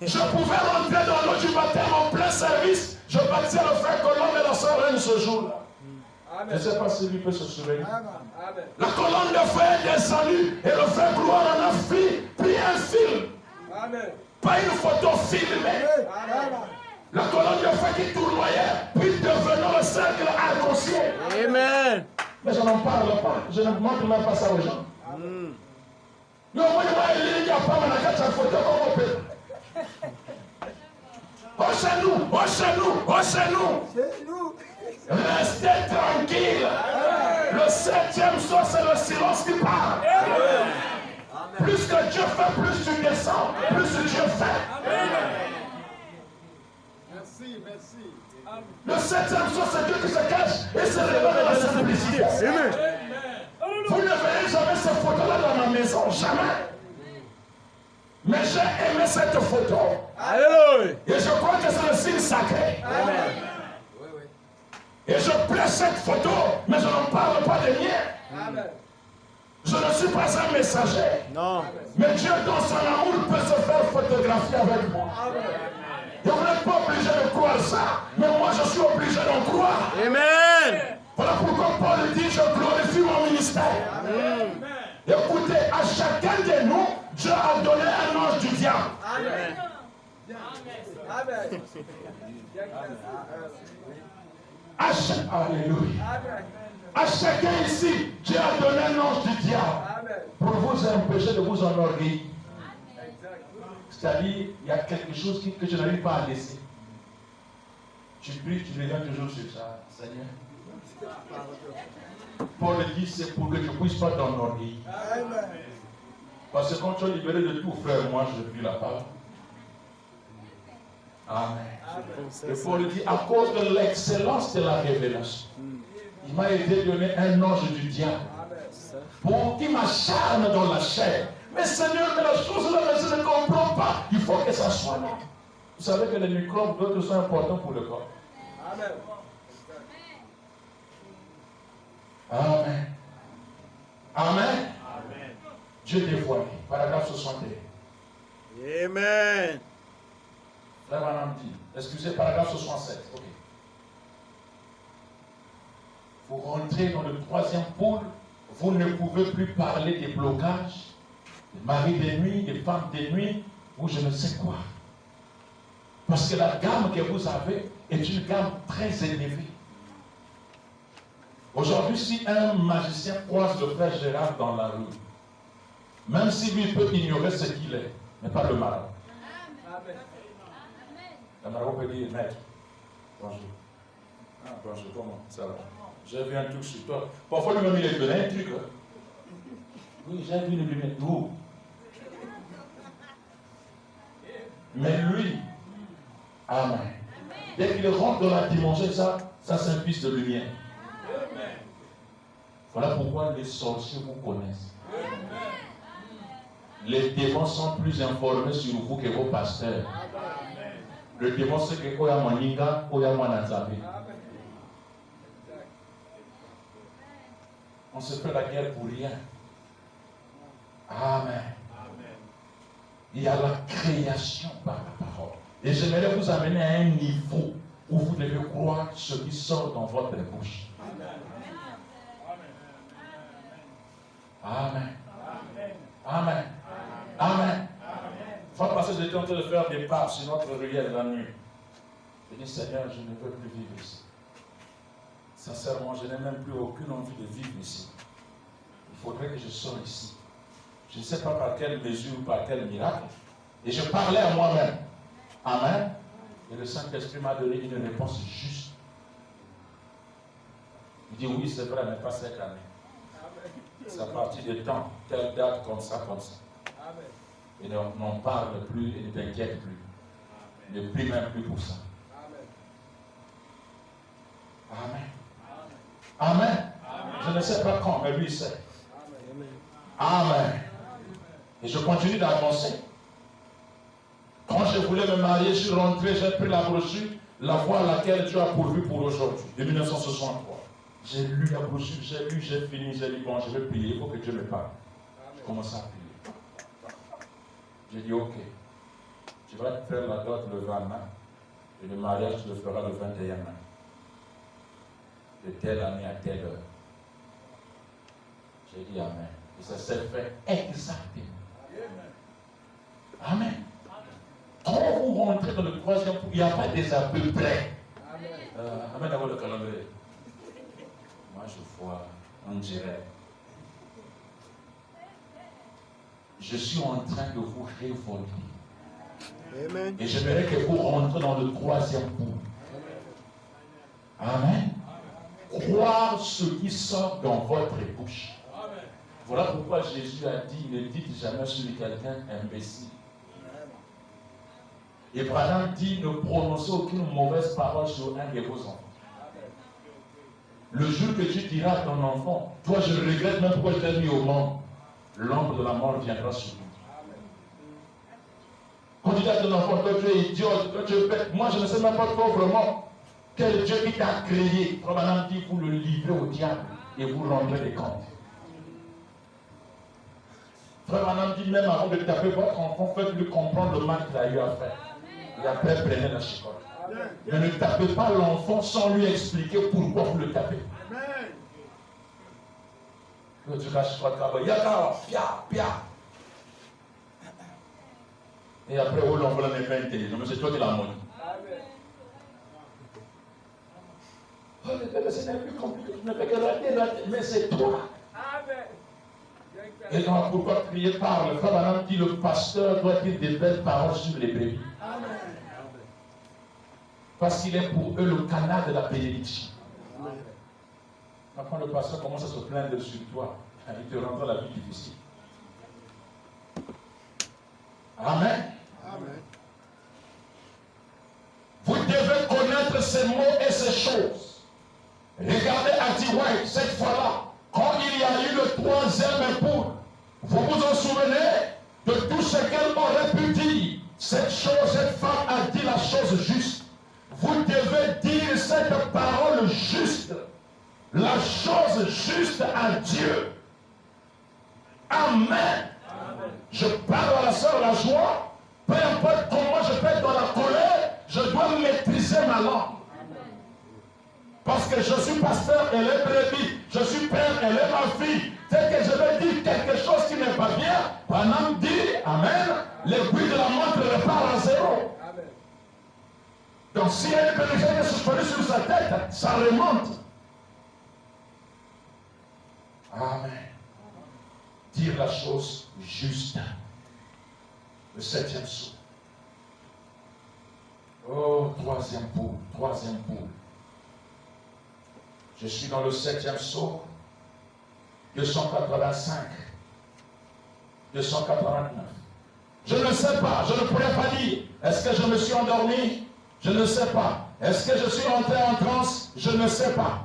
Je pouvais rentrer dans l'eau du baptême en plein service. Je baptisais le frère Colombe et la sœur Reine ce jour-là. Je ne sais pas si lui peut se souvenir. La colonne de feu est descendue et le frère Gloire en a pris un film. Pas une photo filmée. La colonne de feu qui tournoyait, puis devenant le cercle arc-en-ciel. Amen. Mais je n'en parle pas. Je ne montre même pas ça aux gens. Non, moi, il n'y a pas de photo comme on peut. Oh, chez nous, oh, chez nous, oh, chez nous. Restez tranquille. Le 7e soir, c'est le silence qui parle. Plus que Dieu fait, plus tu descends, plus Dieu fait. Merci. Le 7e soir, c'est Dieu qui se cache et se révèle dans la simplicité. Vous ne verrez jamais cette photo-là dans ma maison, jamais. Mais j'ai aimé cette photo. Alléluia. Et je crois que c'est le signe sacré. Amen. Et je plains cette photo, mais je n'en parle pas de mien. Je ne suis pas un messager. Non. Mais Dieu, dans son amour, peut se faire photographier avec moi. Et vous n'êtes pas obligé de croire ça. Mais moi, je suis obligé d'en croire. Amen. Voilà pourquoi Paul dit, je glorifie mon ministère. Écoutez, à chacun de nous, Dieu a donné un ange du diable. Amen. Alléluia. À chacun ici, Dieu a donné un ange du diable pour vous empêcher de vous enorgueillir. C'est-à-dire, il y a quelque chose que je n'arrive pas à laisser. Tu pries, tu reviens toujours sur ça, Seigneur. Paul dit, c'est pour que tu ne puisses pas t'enorgueillir. Parce que quand tu es libéré de tout, frère, moi je prie la parole. Amen. Et Paul dit, à cause de l'excellence de la révélation, il m'a été donné un ange du diable pour qu'il m'acharne dans la chair. Mais Seigneur, mais la chose là, je ne comprends pas. Il faut que ça soit là. Vous savez que les microbes, d'autres sont importants pour le corps. Amen. Amen. Dieu dévoilé. Paragraphe 61. Amen. Frère Madame dit, excusez, paragraphe 67. Ok. Vous rentrez dans le troisième pôle, vous ne pouvez plus parler des blocages, des maris de nuit, des femmes de nuit, ou je ne sais quoi. Parce que la gamme que vous avez est une gamme très élevée. Aujourd'hui, si un magicien croise le frère Gérard dans la rue, même si lui peut ignorer ce qu'il est, mais pas le marabout. Le marabout peut dire, maître, bonjour. Ah, bonjour, comment ça va? J'ai vu un truc sur toi. Parfois, lui-même, il est donné un truc. Oui, j'ai vu une lumière. Où? Mais lui, amen. Dès qu'il rentre dans la dimension, ça c'est un fils de lumière. Voilà pourquoi les sorciers vous connaissent. Les démons sont plus informés sur vous que vos pasteurs. Le démon, c'est que Oya Moninga, Oya Mwanazabé. On se fait la guerre pour rien. Amen. Il y a la création par la parole. Et j'aimerais vous amener à un niveau où vous devez croire ce qui sort dans votre bouche. Amen. Amen. Amen. Faut passer de temps de faire des pas sur notre ruelle la nuit. Je dis, Seigneur, je ne veux plus vivre ici. Sincèrement, je n'ai même plus aucune envie de vivre ici. Il faudrait que je sorte ici. Je ne sais pas par quelle mesure ou par quel miracle. Et je parlais à moi-même. Amen. Et le Saint-Esprit m'a donné une réponse juste. Il dit, oui, c'est vrai, mais pas cette année. C'est à partir de temps, telle date, comme ça, comme ça. Et n'en parle plus et ne t'inquiète plus. Ne prie même plus pour ça. Amen. Amen. Je ne sais pas quand, mais lui sait. Amen. Et je continue d'avancer. Quand je voulais me marier, je suis rentré, j'ai pris la brochure, la voie à laquelle Dieu a pourvu pour aujourd'hui, de 1963. J'ai lu la brochure, j'ai lu, j'ai fini, j'ai dit, bon, je vais prier, il faut que Dieu me parle. Je commence à prier. J'ai dit, ok, tu vas faire la dot le 20 mai, et le mariage, tu le feras le 21 mai. De telle année à telle heure. J'ai dit Amen. Et ça s'est fait exactement. Amen. Quand vous rentrez dans le troisième coup, il n'y a pas des à peu près. Amen d'abord le calendrier. Moi je vois, on dirait. Je suis en train de vous révolter. Amen. Et j'aimerais que vous rentrez dans le troisième coup. Amen. Croire ce qui sort dans votre bouche. Voilà pourquoi Jésus a dit, ne dites jamais sur quelqu'un imbécile. Et Branham dit, ne prononcez aucune mauvaise parole sur un de vos enfants. Le jour que tu diras à ton enfant, toi je regrette même pourquoi je t'ai mis au monde, l'ombre de la mort viendra sur lui. Quand tu dis à ton enfant, toi tu es idiot, toi tu es bête, moi je ne sais même pas toi vraiment. Quel Dieu qui t'a créé, Madame dit, vous le livrez au diable et vous rendrez des comptes. Frère Madame dit, même avant de taper votre enfant, faites-lui comprendre le mal qu'il a eu à faire. Et après, prenez la chicotte. Mais ne tapez pas l'enfant sans lui expliquer pourquoi vous le tapez. Le Dieu la chicotte là-bas, yaka, pia, pia. Et après, oh l'enfant n'est pas intelligent, mais c'est toi qui l'as montré. Oh, c'est plus compliqué, tu ne fais que rater, mais c'est toi. Et donc, pourquoi prier par le frère Madame dit, le pasteur doit dire des belles paroles sur les bébés. Parce qu'il est pour eux le canal de la bénédiction. Quand le pasteur commence à se plaindre sur toi, il te rendra la vie difficile. Amen. Amen. Vous devez connaître ces mots et ces choses. Regardez Ati White, cette fois-là, quand il y a eu le troisième époux, vous vous en souvenez de tout ce qu'elle aurait pu dire. Cette femme a dit la chose juste. Vous devez dire cette parole juste, la chose juste à Dieu. Amen. Je parle à la sœur la joie. Peu importe comment je peux être dans la colère, je dois maîtriser ma langue. Parce que je suis pasteur, elle est brebis. Je suis père, elle est ma fille. Dès que je vais dire quelque chose qui n'est pas bien, Branham dit, Amen, l'aiguille de la montre repart à zéro. Donc s'il y a une bénédiction qui est suspendue sur sa tête, ça remonte. Amen. Dire la chose juste. Le 7e saut. Oh, troisième poule. Je suis dans le 7e saut. 285. 289. Je ne sais pas, je ne pourrais pas dire. Est-ce que je me suis endormi? Je ne sais pas. Est-ce que je suis rentré en transe? Je ne sais pas.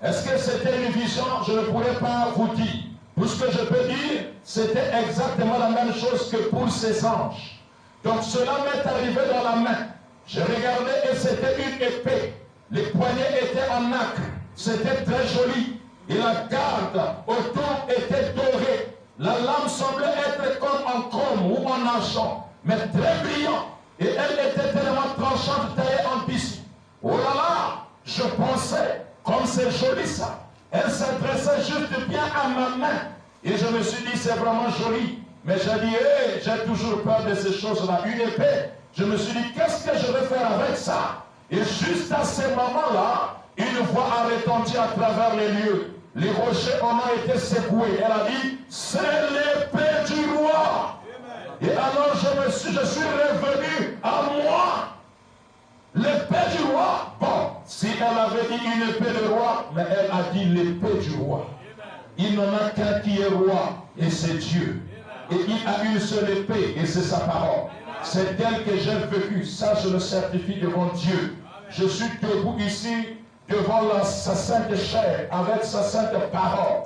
Est-ce que c'était une vision? Je ne pourrais pas vous dire. Tout ce que je peux dire, c'était exactement la même chose que pour ces anges. Donc cela m'est arrivé dans la main. Je regardais et c'était une épée. Les poignets étaient en nacre. C'était très joli. Et la garde autour était dorée. La lame semblait être comme en chrome ou en argent, mais très brillant. Et elle était tellement tranchante, taillée en tissu. Oh là là, je pensais, comme c'est joli ça. Elle s'adressait juste bien à ma main. Et je me suis dit, c'est vraiment joli. Mais j'ai dit, j'ai toujours peur de ces choses-là. Une épée. Je me suis dit, qu'est-ce que je vais faire avec ça? Et juste à ce moment-là, une voix a retenti à travers les lieux. Les rochers en ont été secoués. Elle a dit, c'est l'épée du roi. Et alors je suis revenu à moi. L'épée du roi. Bon, si elle avait dit une épée de roi, mais elle a dit l'épée du roi. Il n'en a qu'un qui est roi, et c'est Dieu. Et il a une seule épée, et c'est sa parole. C'est elle que j'ai vécu. Ça, je le certifie devant Dieu. Je suis debout ici, devant sa sainte chair, avec sa sainte parole.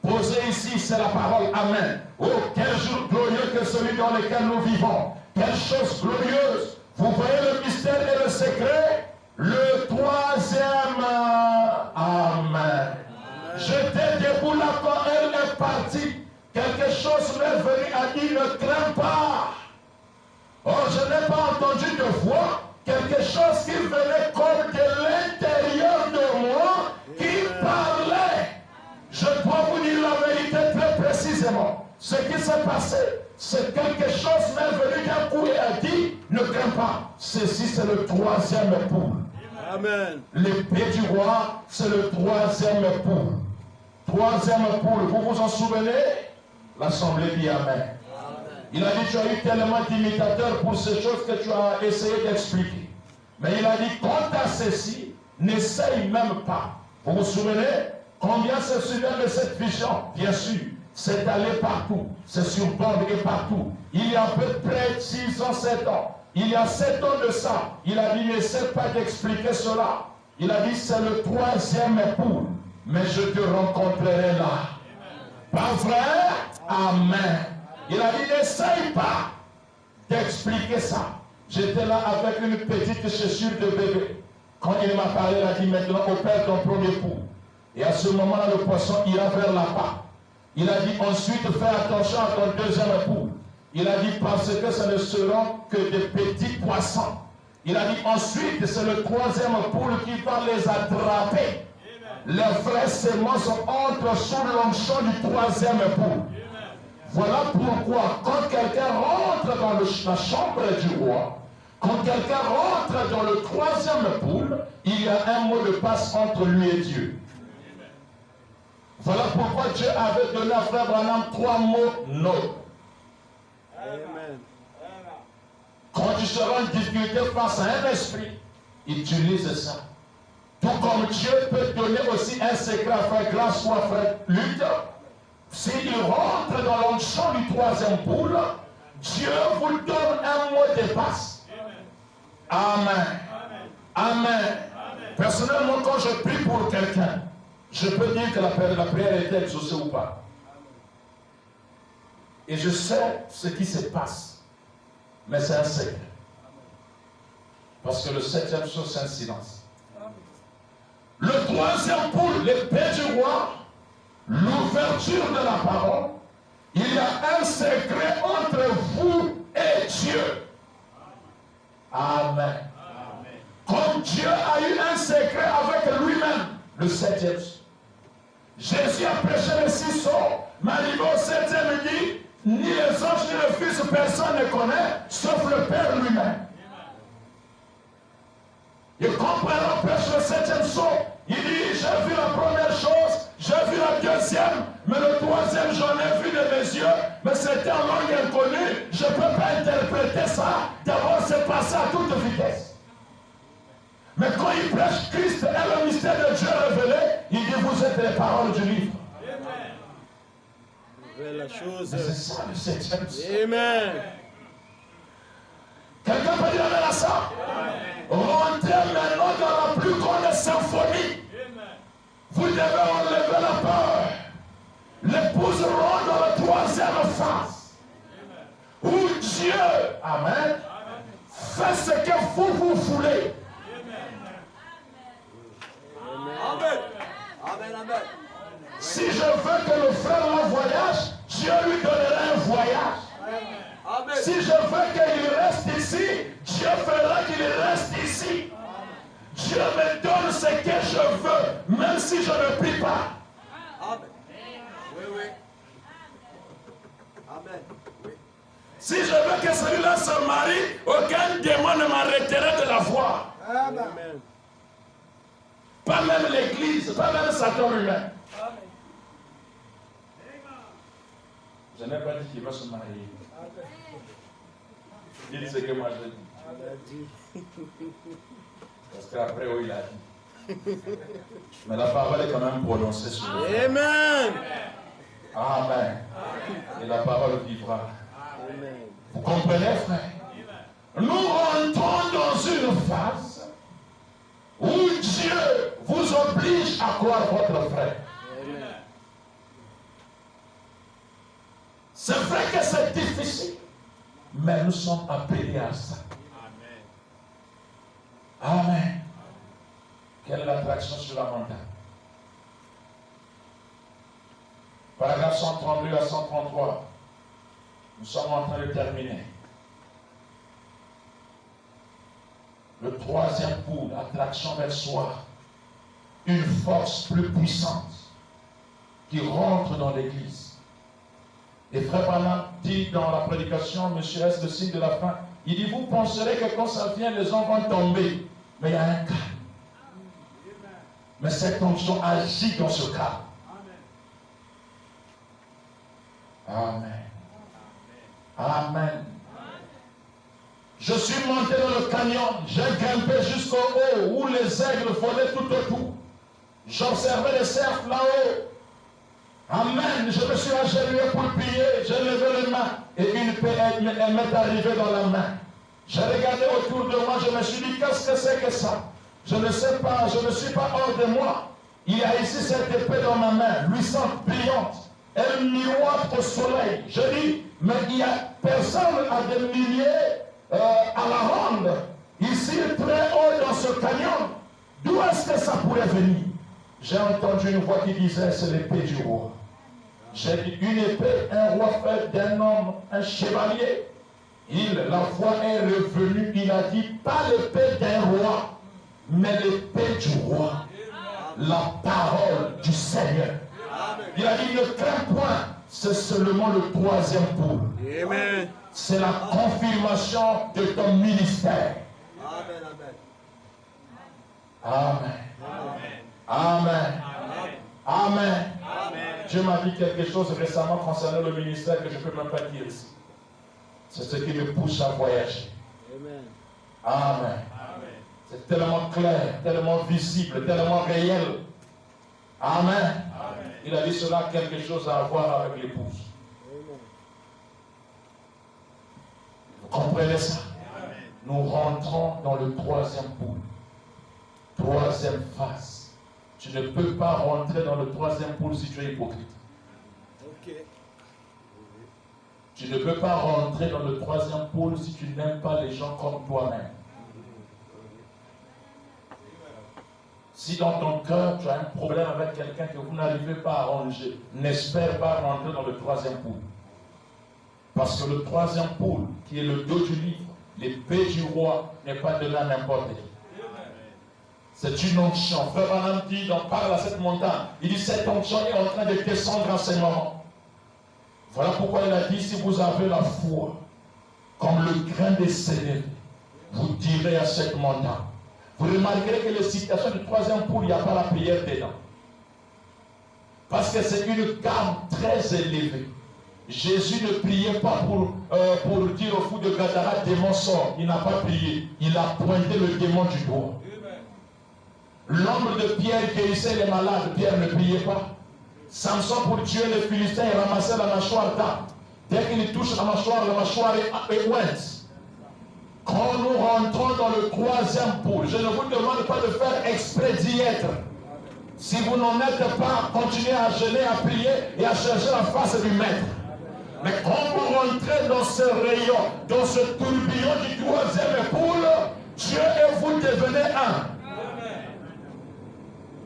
Posé ici, c'est la parole. Amen. Oh, quel jour glorieux que celui dans lequel nous vivons. Quelle chose glorieuse. Vous voyez le mystère et le secret? Le troisième. Amen. J'étais debout là quand elle est partie. Quelque chose m'est venu à dire, ne crains pas. Oh, je n'ai pas entendu de voix. Quelque chose qui venait comme de l'intérieur de moi, qui parlait. Je dois vous dire la vérité très précisément. Ce qui s'est passé, c'est quelque chose m'est venu d'un coup et a dit, ne crains pas. Ceci, c'est le troisième époux. Amen. L'épée du roi, c'est le troisième époux. Troisième époux, vous vous en souvenez? L'assemblée dit Amen. Il a dit, tu as eu tellement d'imitateurs pour ces choses que tu as essayé d'expliquer. Mais il a dit, quant à ceci, n'essaye même pas. Vous vous souvenez? Combien se souviennent de cette vision? Bien sûr, c'est allé partout. C'est sur bande et partout. Il y a à peu près 6 ans, 7 ans. Il y a 7 ans de ça. Il a dit, n'essaie pas d'expliquer cela. Il a dit, c'est le troisième époux. Mais je te rencontrerai là. Pas vrai? Amen. Il a dit, n'essaye pas d'expliquer ça. J'étais là avec une petite chaussure de bébé. Quand il m'a parlé, il a dit, maintenant opère ton premier coup. Et à ce moment-là, le poisson ira vers la part. Il a dit, ensuite, fais attention à ton deuxième époux. Il a dit, parce que ce ne seront que des petits poissons. Il a dit, ensuite, c'est le troisième poule qui va les attraper. Les vraies semences entrent sous l'onction du troisième époux. Voilà pourquoi, quand quelqu'un rentre dans la chambre du roi, quand quelqu'un rentre dans le troisième poule, il y a un mot de passe entre lui et Dieu. Voilà pourquoi Dieu avait donné à Frère Branham 3 mots nobles. Amen. Quand tu seras en difficulté face à un esprit, utilise ça. Tout comme Dieu peut donner aussi un secret à Frère Grâce ou à Frère Luther. S'il rentre dans l'onction du troisième poule, Dieu vous donne un mot de passe. Amen. Amen. Personnellement, quand je prie pour quelqu'un, je peux dire que la prière est exaucée ou pas. Et je sais ce qui se passe. Mais c'est un secret. Parce que le 7e saut, c'est un silence. Le troisième poule, l'épée du roi, l'ouverture de la parole, il y a un secret entre vous et Dieu. Amen. Comme Dieu a eu un secret avec lui-même, le 7e. Jésus a prêché le 6 sceaux, mais arrivé au 7e, il dit, ni les anges ni le Fils, personne ne connaît, sauf le Père lui-même. Et quand on prêche le 7e sceau, il dit, j'ai vu la première chose, j'ai vu la deuxième, mais le troisième, j'en ai vu de mes yeux, mais c'était en langue inconnue, je ne peux pas interpréter ça. D'abord, c'est passé à toute vitesse. Mais quand il prêche Christ et le mystère de Dieu révélé, il dit, vous êtes les paroles du livre. La chose. C'est ça le 7e sceau. Amen. Quelqu'un peut dire amen à ça? Rentrez maintenant dans la plus grande symphonie. Vous devez enlever la peur. L'épouse rentre dans la troisième phase. Où Dieu, amen, fait ce que vous voulez. Amen. Amen, amen. Si je veux que le frère en voyage, Dieu lui donnera un voyage. Amen. Si je veux qu'il reste ici, Dieu fera qu'il reste ici. Dieu me donne ce que je veux, même si je ne prie pas. Amen. Oui, oui. Amen. Oui. Si je veux que celui-là se marie, aucun démon ne m'arrêtera de la voix. Amen. Pas même l'église, pas même Satan lui-même. Je n'ai pas dit qu'il va se marier. Dites ce que moi je dis. Parce qu'après, oui, il a dit. Mais la parole est quand même prononcée sur lui. Amen. Amen. Et la parole vivra. Amen. Vous comprenez, frère? Nous rentrons dans une phase où Dieu vous oblige à croire votre frère. Amen. C'est vrai que c'est difficile, mais nous sommes appelés à ça. Amen. Amen. Quelle est l'attraction sur la montagne? Paragraphe 132 à 133. Nous sommes en train de terminer. Le troisième pôle, attraction vers soi. Une force plus puissante qui rentre dans l'église. Et Frère Branham dit dans la prédication, Monsieur S, le signe de la fin, il dit, vous penserez que quand ça vient, les gens vont tomber. Mais il y a un cas. Mais cette onction agit dans ce cas. Amen. Amen. Je suis monté dans le canyon, j'ai grimpé jusqu'au haut où les aigles volaient tout autour. J'observais les cerfs là-haut. Amen. Je me suis agenouillé pour prier, j'ai levé les mains et une paix m'est arrivée dans la main. J'ai regardé autour de moi, je me suis dit, qu'est-ce que c'est que ça? Je ne sais pas, je ne suis pas hors de moi. Il y a ici cette épée dans ma main, luisante, brillante. Elle miroite au soleil. Je dis, mais il n'y a personne à des milliers à la ronde. Ici, très haut dans ce canyon. D'où est-ce que ça pourrait venir? J'ai entendu une voix qui disait, c'est l'épée du roi. J'ai dit, une épée, un roi fait d'un homme, un chevalier. La voix est revenue, il a dit, pas l'épée d'un roi, mais l'épée du roi. La parole du Seigneur. Il a dit, ne crains point, c'est seulement le troisième pôle. Amen. C'est la confirmation de ton ministère. Amen. Amen. Amen. Amen. Dieu m'a dit quelque chose récemment concernant le ministère que je ne peux même pas dire ici. C'est ce qui me pousse à voyager. Amen. Amen. C'est tellement clair, tellement visible, tellement réel. Amen. Il a dit cela a quelque chose à voir avec l'épouse. Vous comprenez ça? Nous rentrons dans le troisième pôle. Troisième phase. Tu ne peux pas rentrer dans le troisième pôle si tu es hypocrite. Ok. Tu ne peux pas rentrer dans le troisième pôle si tu n'aimes pas les gens comme toi-même. Si dans ton cœur, tu as un problème avec quelqu'un que vous n'arrivez pas à arranger, n'espère pas rentrer dans le troisième pool. Parce que le troisième pool, qui est le dos du livre, l'épée du roi, n'est pas donné à n'importe qui. C'est une onction. Frère Branham dit, on parle à cette montagne. Il dit, cette onction est en train de descendre en ce moment. Voilà pourquoi il a dit, si vous avez la foi, comme le grain de sénévé, vous direz à cette montagne. Vous remarquerez que les citations du troisième pool, il n'y a pas la prière dedans. Parce que c'est une gamme très élevée. Jésus ne priait pas pour dire au fou de Gadara, démon sort. Il n'a pas prié. Il a pointé le démon du doigt. L'homme de Pierre guérissait les malades. Pierre ne priait pas. Samson, pour tuer les Philistins, il ramassait la mâchoire d'âne. Dès qu'il touche la mâchoire est ouinte. Quand nous rentrons dans le troisième pool, je ne vous demande pas de faire exprès d'y être. Si vous n'en êtes pas, continuez à jeûner, à prier et à chercher la face du maître. Mais quand vous rentrez dans ce rayon, dans ce tourbillon du troisième pool, Dieu et vous devenez un.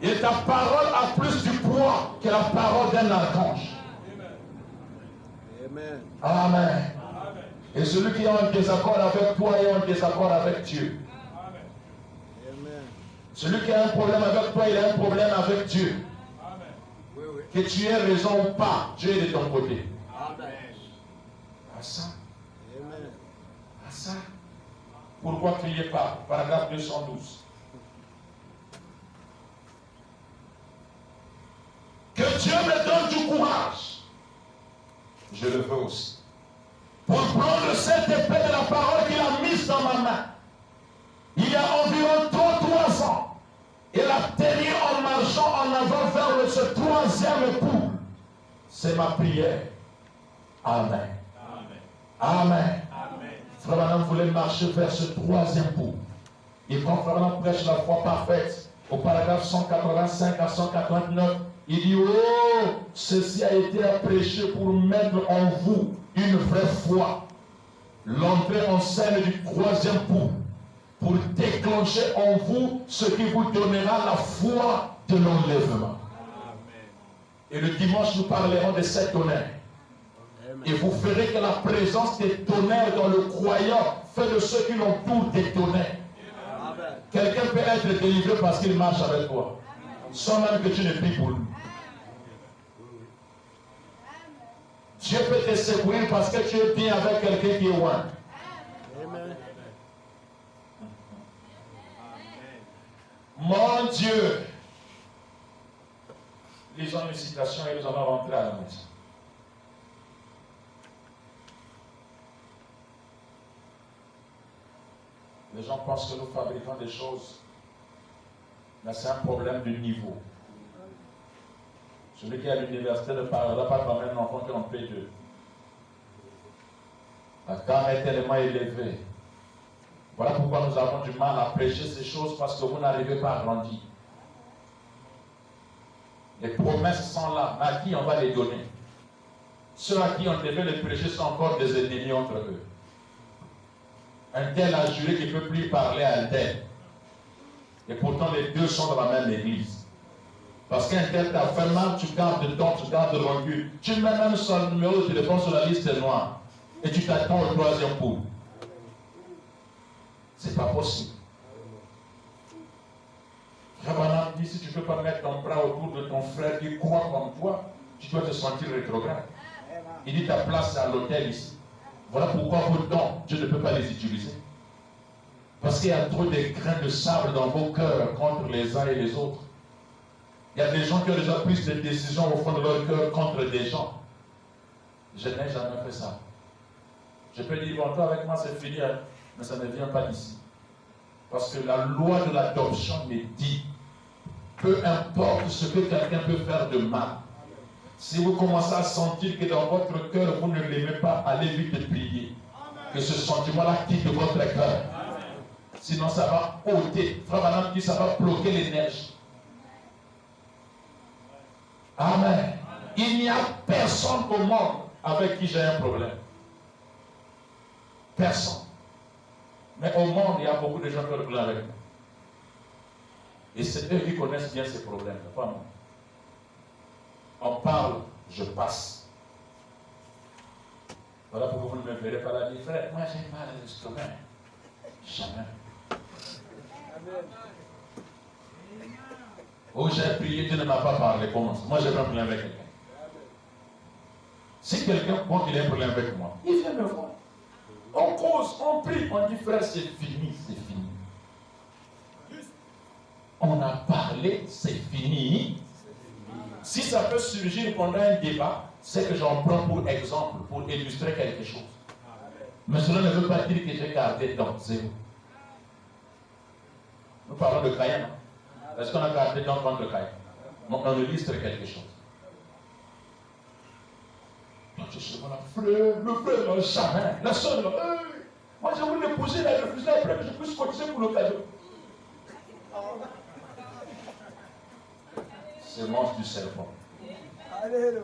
Et ta parole a plus du poids que la parole d'un archange. Amen. Amen. Et celui qui est en désaccord avec toi est en désaccord avec Dieu. Amen. Celui qui a un problème avec toi, il a un problème avec Dieu. Oui, oui. Que tu aies raison ou pas, Dieu est de ton côté. Amen. À ça, Amen. à ça. Pourquoi crier pas? Paragraphe 212. Que Dieu me donne du courage. Je le veux aussi. Pour prendre cette épée de la parole qu'il a mise dans ma main. Il y a environ 33 ans. Et la tenir en marchant en avant vers ce troisième pool. C'est ma prière. Amen. Amen. Frère Branham voulait marcher vers ce troisième pool. Et quand Frère Branham prêche la foi parfaite, au paragraphe 185 à 189, il dit, oh, ceci a été à prêcher pour mettre en vous une vraie foi. L'entrée en scène du troisième pool, pour déclencher en vous ce qui vous donnera la foi de l'enlèvement. Et le dimanche, nous parlerons de ces tonnerres. Et vous verrez que la présence des tonnerres dans le croyant fait de ceux qui l'entourent des tonnerres. Quelqu'un peut être délivré parce qu'il marche avec toi, sans même que tu ne pries pour lui. Dieu peut te secourir parce que tu es bien avec quelqu'un qui est loin. Amen. Mon Dieu. Lisons une citation et nous allons rentrer à la maison. Les gens pensent que nous fabriquons des choses. Mais c'est un problème de niveau. Celui qui est à l'université ne parlera pas comme un enfant qui est en P2. La gamme est tellement élevée. Voilà pourquoi nous avons du mal à prêcher ces choses, parce que vous n'arrivez pas à grandir. Les promesses sont là, mais à qui on va les donner? Ceux à qui on devait les prêcher sont encore des ennemis entre eux. Un tel a juré qu'il ne peut plus parler à un tel. Et pourtant les deux sont dans la même église. Parce qu'un tel t'a fait mal, tu gardes le temps, tu gardes le recul. Tu mets même son numéro de téléphone sur la liste noire. Et tu t'attends au troisième pool. C'est pas possible. Frère Branham dit, si tu ne peux pas mettre ton bras autour de ton frère qui croit comme toi, tu dois te sentir rétrograde. Il dit, ta place c'est à l'hôtel ici. Voilà pourquoi vos dons, Dieu ne peut pas les utiliser. Parce qu'il y a trop de grains de sable dans vos cœurs contre les uns et les autres. Il y a des gens qui ont déjà pris des décisions au fond de leur cœur contre des gens. Je n'ai jamais fait ça. Je peux dire, bon, toi avec moi c'est fini, hein, mais ça ne vient pas d'ici. Parce que la loi de l'adoption me dit, peu importe ce que quelqu'un peut faire de mal, si vous commencez à sentir que dans votre cœur vous ne l'aimez pas, allez vite prier. Que ce sentiment-là quitte votre cœur. Sinon ça va ôter. Frère Branham dit, ça va bloquer l'énergie. Amen. Il n'y a personne au monde avec qui j'ai un problème. Personne. Mais au monde, il y a beaucoup de gens qui ont le problème avec moi. Et c'est eux qui connaissent bien ces problèmes, pas moi. On parle, je passe. Voilà pourquoi vous ne me verrez pas là dire, frère, moi j'ai mal à l'estomac. Jamais. Oh, j'ai prié, Dieu ne m'a pas parlé. Comment? Moi, j'ai pas un problème avec quelqu'un. Si quelqu'un pense qu'il a un problème avec moi, il vient me voir. On cause, on prie, on dit, frère, c'est fini, c'est fini. On a parlé, c'est fini. Si ça peut surgir pendant un débat, c'est que j'en prends pour exemple, pour illustrer quelque chose. Mais cela ne veut pas dire que j'ai gardé dans zéro. Nous parlons de Caïn. Est-ce qu'on a gardé dans contre Caïn? On illustre quelque chose. Donc je suis voilà, le frère, jamais. La soeur, moi je voulais l'épouser, elle a refusé après que je puisse cotiser pour l'occasion. Semence du serpent. Alléluia.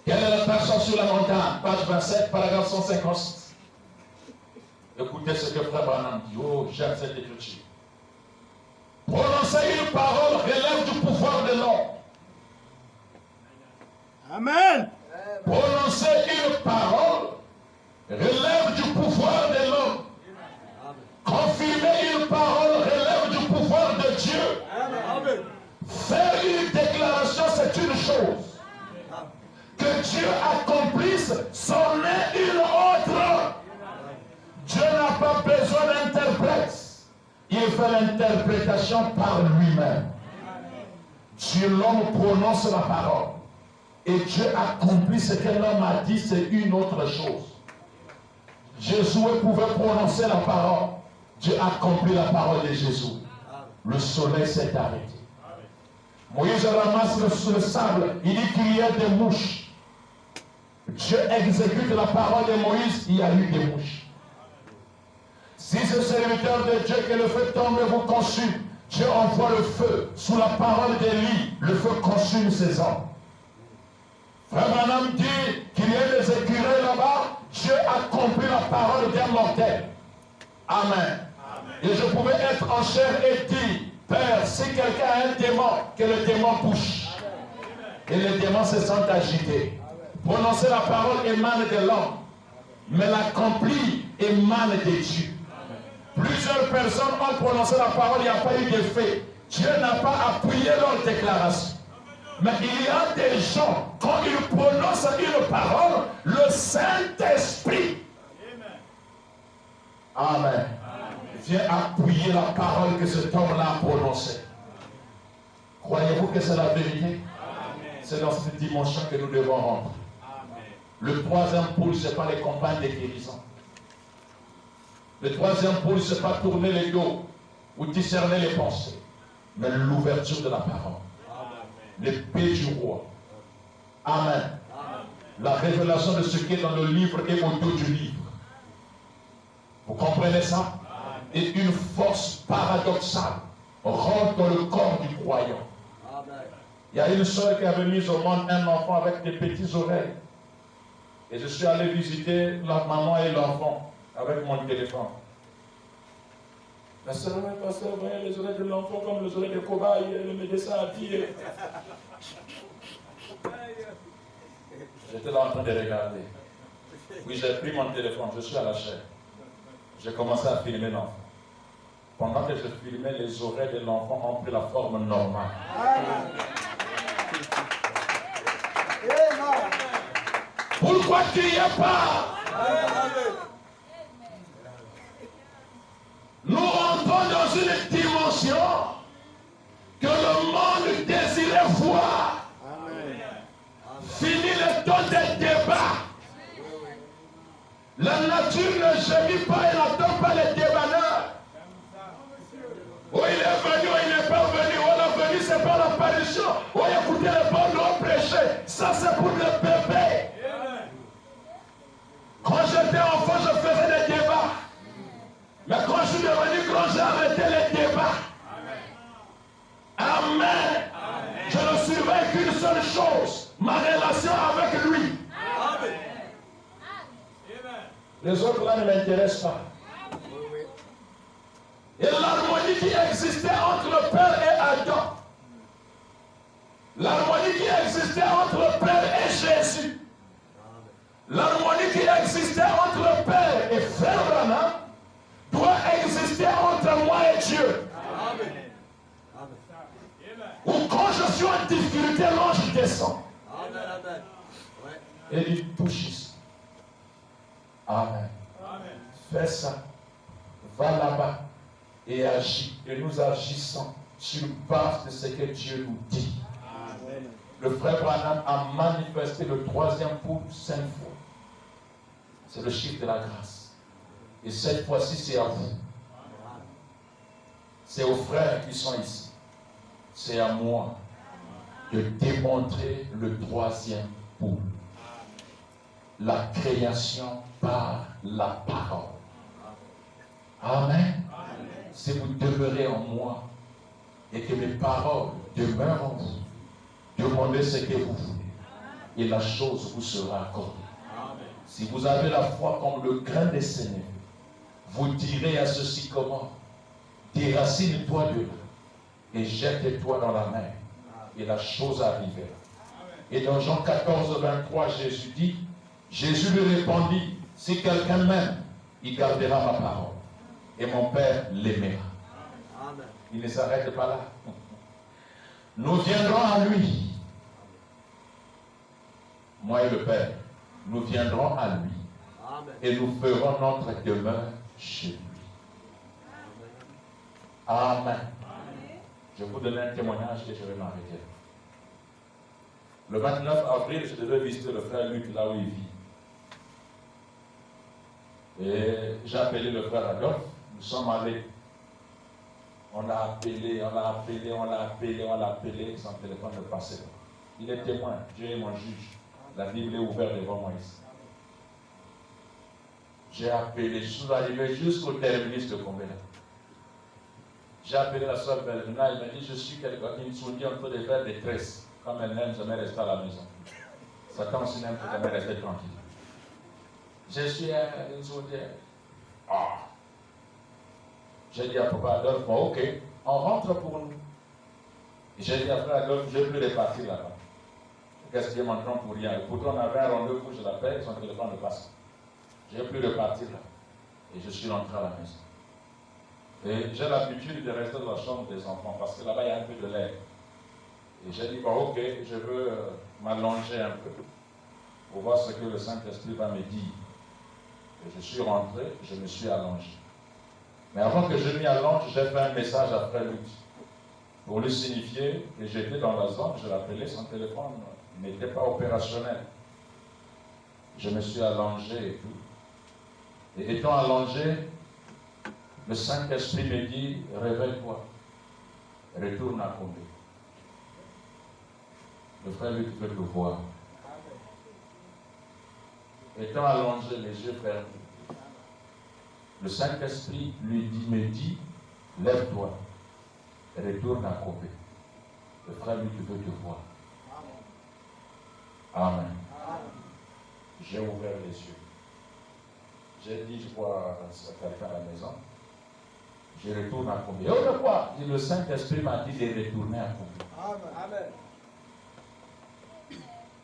Quelle est la personne sur la montagne? Page 27, paragraphe 156. Écoutez ce que Frère Branham dit. Oh, j'aime cette écriture. Prononcer une parole relève du pouvoir de l'homme. Amen. Prononcer une parole relève du pouvoir de l'homme. Confirmer une parole relève du pouvoir de Dieu. Amen. Faire une déclaration, c'est une chose. Que Dieu accomplisse, c'en est une autre. Dieu n'a pas besoin d'interprète. Il fait l'interprétation par lui-même. Dieu, l'homme prononce la parole. Et Dieu accomplit ce que l'homme a dit, c'est une autre chose. Josué pouvait prononcer la parole. Dieu accomplit la parole de Jésus. Le soleil s'est arrêté. Moïse ramasse le sable. Il dit qu'il y a des mouches. Dieu exécute la parole de Moïse. Il y a eu des mouches. Si ce serviteur de Dieu que le feu tombe et vous consume, Dieu envoie le feu. Sous la parole d'Élie, le feu consume ses hommes. Frère Branham dit qu'il y a des écureuils là-bas. Dieu accomplit la parole d'un mortel. Amen. Et je pouvais être en chair et dire, Père, si quelqu'un a un démon, que le démon bouge. Et les démons se sentent agités. Prononcer la parole émane de l'homme, mais l'accompli émane de Dieu. Plusieurs personnes ont prononcé la parole, il n'y a pas eu d'effet. Dieu n'a pas appuyé leur déclaration. Mais il y a des gens, quand ils prononcent une parole, le Saint-Esprit, Amen, vient appuyer la parole que cet homme-là a prononcée. Croyez-vous que c'est la vérité? C'est dans cette dimension que nous devons rentrer. Le troisième pôle, ce n'est pas les campagnes de guérison. Le troisième pôle, ce n'est pas tourner les dos ou discerner les pensées, mais l'ouverture de la parole. L'épée du roi. Amen. La révélation de ce qui est dans le livre et au dos du livre. Vous comprenez ça? Et une force paradoxale rentre dans le corps du croyant. Il y a une soeur qui avait mis au monde un enfant avec des petites oreilles. Et je suis allé visiter la maman et l'enfant avec mon téléphone. La sœur, pasteur, voyez les oreilles de l'enfant comme les oreilles de cobaye. Le médecin a dit. J'étais là en train de regarder. Oui, j'ai pris mon téléphone, je suis à la chair. J'ai commencé à filmer l'enfant. Pendant que je filmais, les oreilles de l'enfant ont pris la forme normale. Pourquoi criez pas? Nous rentrons dans une dimension que le monde désirait voir. Fini le temps des débats. La nature ne gémit pas et n'attend pas les débanneurs. Oh, il est venu, il n'est pas venu. On est venu, c'est pas l'apparition. Oh, écoutez les bons prêcher. Ça, c'est pour le bébé. Quand j'étais enfant, je faisais des débats. Mais quand je suis devenu grand, j'ai arrêté les débats. Amen. Je ne surveille qu'une seule chose, ma relation avec lui. Amen. Les autres là ne m'intéressent pas. Et l'harmonie qui existait entre le Père et Adam, l'harmonie qui existait entre le Père et Jésus, l'harmonie qui existait entre le Père et Frère Branham doit exister entre moi et Dieu. Ou quand je suis en difficulté, l'ange descend. Et il touche ici. Amen. Fais ça. Va là-bas et agis. Et nous agissons sur base de ce que Dieu nous dit. Amen. Le frère Branham a manifesté le 3e pouls 5 fois. C'est le chiffre de la grâce. Et cette fois-ci, c'est à vous. C'est aux frères qui sont ici. C'est à moi de démontrer le 3e pouls. La création par la parole. Amen. Si vous demeurez en moi et que mes paroles demeurent en vous, demandez ce que vous voulez et la chose vous sera accordée. Si vous avez la foi comme le grain des sénévé, vous direz à ce sycomore, déracine-toi de là et jette-toi dans la mer et la chose arrivera. Et dans Jean 14, 23, Jésus dit, Jésus lui répondit, si quelqu'un m'aime, il gardera ma parole. Et mon Père l'aimera. Il ne s'arrête pas là. Nous viendrons à lui. Moi et le Père, nous viendrons à lui. Et nous ferons notre demeure chez lui. Amen. Je vous donne un témoignage et je vais m'arrêter. Le 29 avril, je devais visiter le frère Luc là où il vit. Et j'ai appelé le frère Adolphe. Nous sommes allés. On l'a appelé, son téléphone ne passait pas. Il est témoin, Dieu est mon juge. La Bible est ouverte devant moi ici. J'ai appelé, je suis arrivé jusqu'au terminus de Combela. J'ai appelé la soeur Belvina, elle m'a dit, je suis quelqu'un qui me sourit un peu de faire des tresses. Comme elle n'aime jamais rester à la maison. Satan aussi n'aime jamais rester tranquille. Je suis une sourdière. Ah. J'ai dit à papa Adolphe, bon, ok, on rentre pour nous. Et j'ai dit à frère Adolphe, je ne veux plus repartir là-bas. Qu'est-ce qui est maintenant pour rien? Pourtant, on avait un rendez-vous, je l'appelle, son téléphone ne passe pas. Je ne veux plus repartir là. Et je suis rentré à la maison. Et j'ai l'habitude de rester dans la chambre des enfants, parce que là-bas, il y a un peu de l'air. Et j'ai dit, bon, ok, je veux m'allonger un peu, pour voir ce que le Saint-Esprit va me dire. Et je suis rentré, je me suis allongé. Mais avant que je m'y allonge, j'ai fait un message à Frère Luc, pour lui signifier que j'étais dans la zone, je l'appelais, son téléphone n'était pas opérationnel. Je me suis allongé et tout. Et étant allongé, le Saint-Esprit me dit, réveille-toi, retourne à Combé. Le frère Luc veut te voir. Étant allongé, les yeux fermés, le Saint-Esprit me dit, lève-toi, retourne à Combé. Le frère Luc veut te voir. Amen. J'ai ouvert les yeux. J'ai dit, je vois quelqu'un à la maison. Je retourne à Combé. Oh, de quoi? Le Saint-Esprit m'a dit de retourner à Combé. Amen.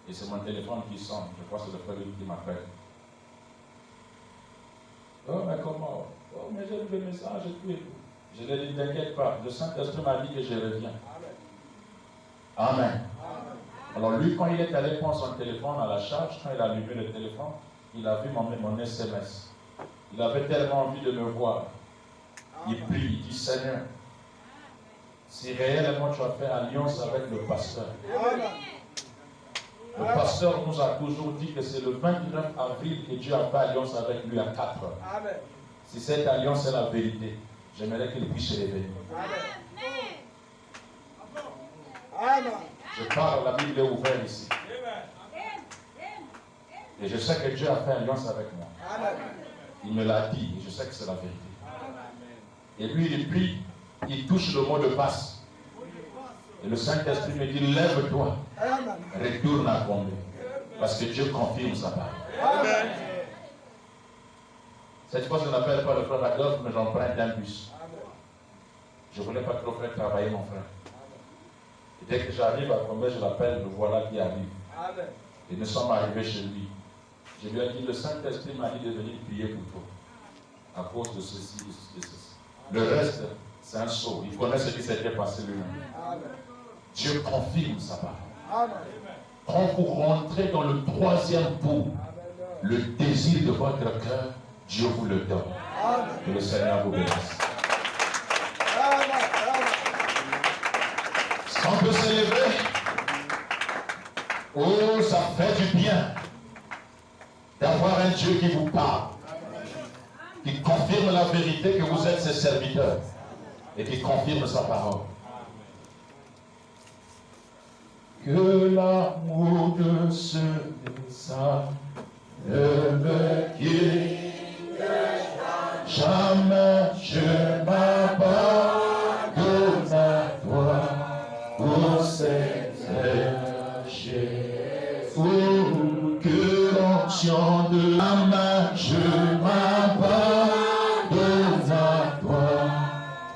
Et c'est mon téléphone qui sonne. Je crois que c'est le frère qui m'appelle. Oh, mais comment? Oh, mais j'ai vu le message et tout. Je lui ai dit, t'inquiète pas. Le Saint-Esprit m'a dit que je reviens. Amen. Amen. Alors lui, quand il est allé prendre son téléphone à la charge, quand il a allumé le téléphone, il a vu mon SMS. Il avait tellement envie de me voir. Il prie, il dit, Seigneur, si réellement tu as fait alliance avec le pasteur, le pasteur nous a toujours dit que c'est le 29 avril que Dieu a fait alliance avec lui à 4 heures. Amen. Si cette alliance est la vérité, j'aimerais qu'il puisse se révéler. Amen. Je parle, la Bible est ouverte ici. Et je sais que Dieu a fait alliance avec moi. Amen. Il me l'a dit et je sais que c'est la vérité. Et lui, il prie, il touche le mot de passe. Et le Saint-Esprit me dit, lève-toi, retourne à Combé. Parce que Dieu confirme sa parole. Amen. Cette fois, je n'appelle pas le frère Adolphe, mais j'emprunte un bus. Je ne voulais pas trop faire travailler mon frère. Et dès que j'arrive à Combe, je l'appelle, le voilà qui arrive. Amen. Et nous sommes arrivés chez lui. Je lui ai dit, le Saint-Esprit m'a dit de venir prier pour toi. À cause de ceci, de ceci. Le reste, c'est un sot. Il connaît ce qui s'était passé lui-même. Dieu confirme sa parole. Amen. Quand vous rentrez dans le troisième bout, le désir de votre cœur, Dieu vous le donne. Amen. Que le Seigneur vous bénisse. Si on peut s'élever, oh, ça fait du bien d'avoir un Dieu qui vous parle, qui confirme la vérité que vous êtes ses serviteurs et qui confirme sa parole. Que l'amour de ce dessein ne me quitte jamais, je m'abandonne à toi, ô Seigneur Jésus, que l'onction de la main, je m'abandonne à toi,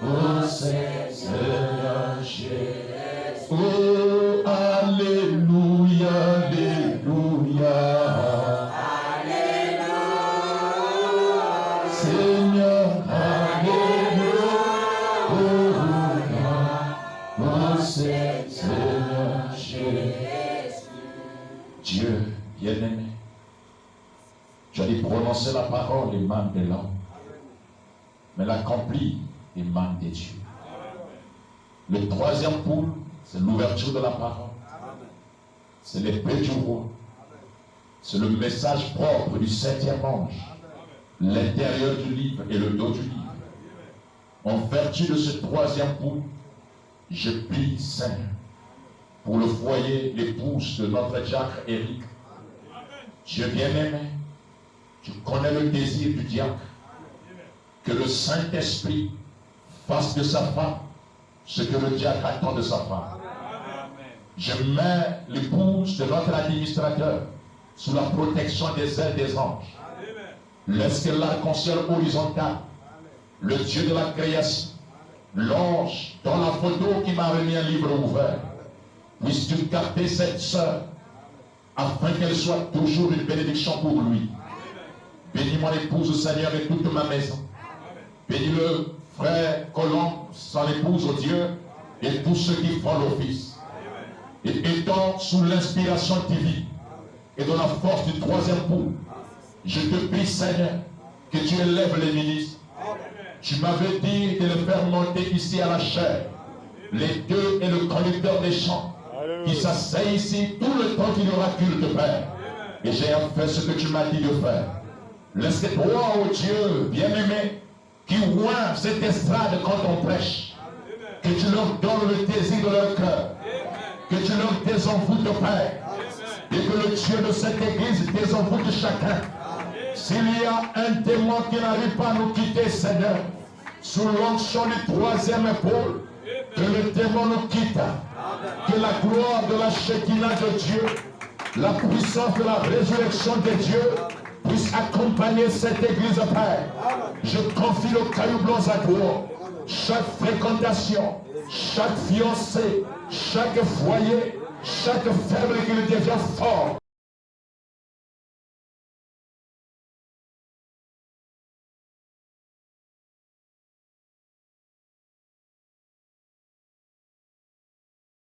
ô Seigneur Jésus. Oh, alléluia, alléluia. Alléluia. Seigneur, alléluia. Oh, Seigneur Jésus. Dieu bien-aimé, j'allais prononcer la parole émane de l'homme, mais l'accomplir émane de Dieu. Le troisième pôle, c'est l'ouverture de la parole. C'est l'épée du roi. C'est le message propre du septième ange. L'intérieur du livre et le dos du livre. En vertu de ce troisième pôle, je prie, Seigneur, pour le foyer, l'épouse de notre diacre Éric. Dieu bien-aimé, tu connais le désir du diacre. Que le Saint-Esprit fasse de sa femme ce que le diacre attend de sa femme. Je mets l'épouse de notre administrateur sous la protection des ailes des anges. Laisse que l'arc-en-ciel horizontal, le Dieu de la création, l'ange dans la photo qui m'a remis un livre ouvert, puisses-tu garder cette sœur afin qu'elle soit toujours une bénédiction pour lui. Bénis mon épouse, Seigneur, et toute ma maison. Bénis le frère Colombe, son épouse, au Dieu, et tous ceux qui font l'office. Et étant sous l'inspiration divine et dans la force du troisième coup, je te prie, Seigneur, que tu élèves les ministres. Tu m'avais dit de les faire monter ici à la chair, les deux et le conducteur des chants, qui s'asseyent ici tout le temps qu'il y aura culte, Père. Et j'ai fait ce que tu m'as dit de faire. Laisse-toi, ô Dieu, bien-aimé, qui oint cette estrade quand on prêche, que tu leur donnes le désir de leur cœur, que tu leur désenvoûtes, Père, et que le Dieu de cette église désenvoûte chacun. S'il y a un démon qui n'arrive pas à nous quitter, Seigneur, sous l'onction du troisième épaule, que le démon nous quitte, que la gloire de la Shekinah de Dieu, la puissance de la résurrection de Dieu puisse accompagner cette église, Père. Je confie le caillou blanc à toi. Chaque fréquentation, chaque fiancé, chaque foyer, chaque faible qui devient fort,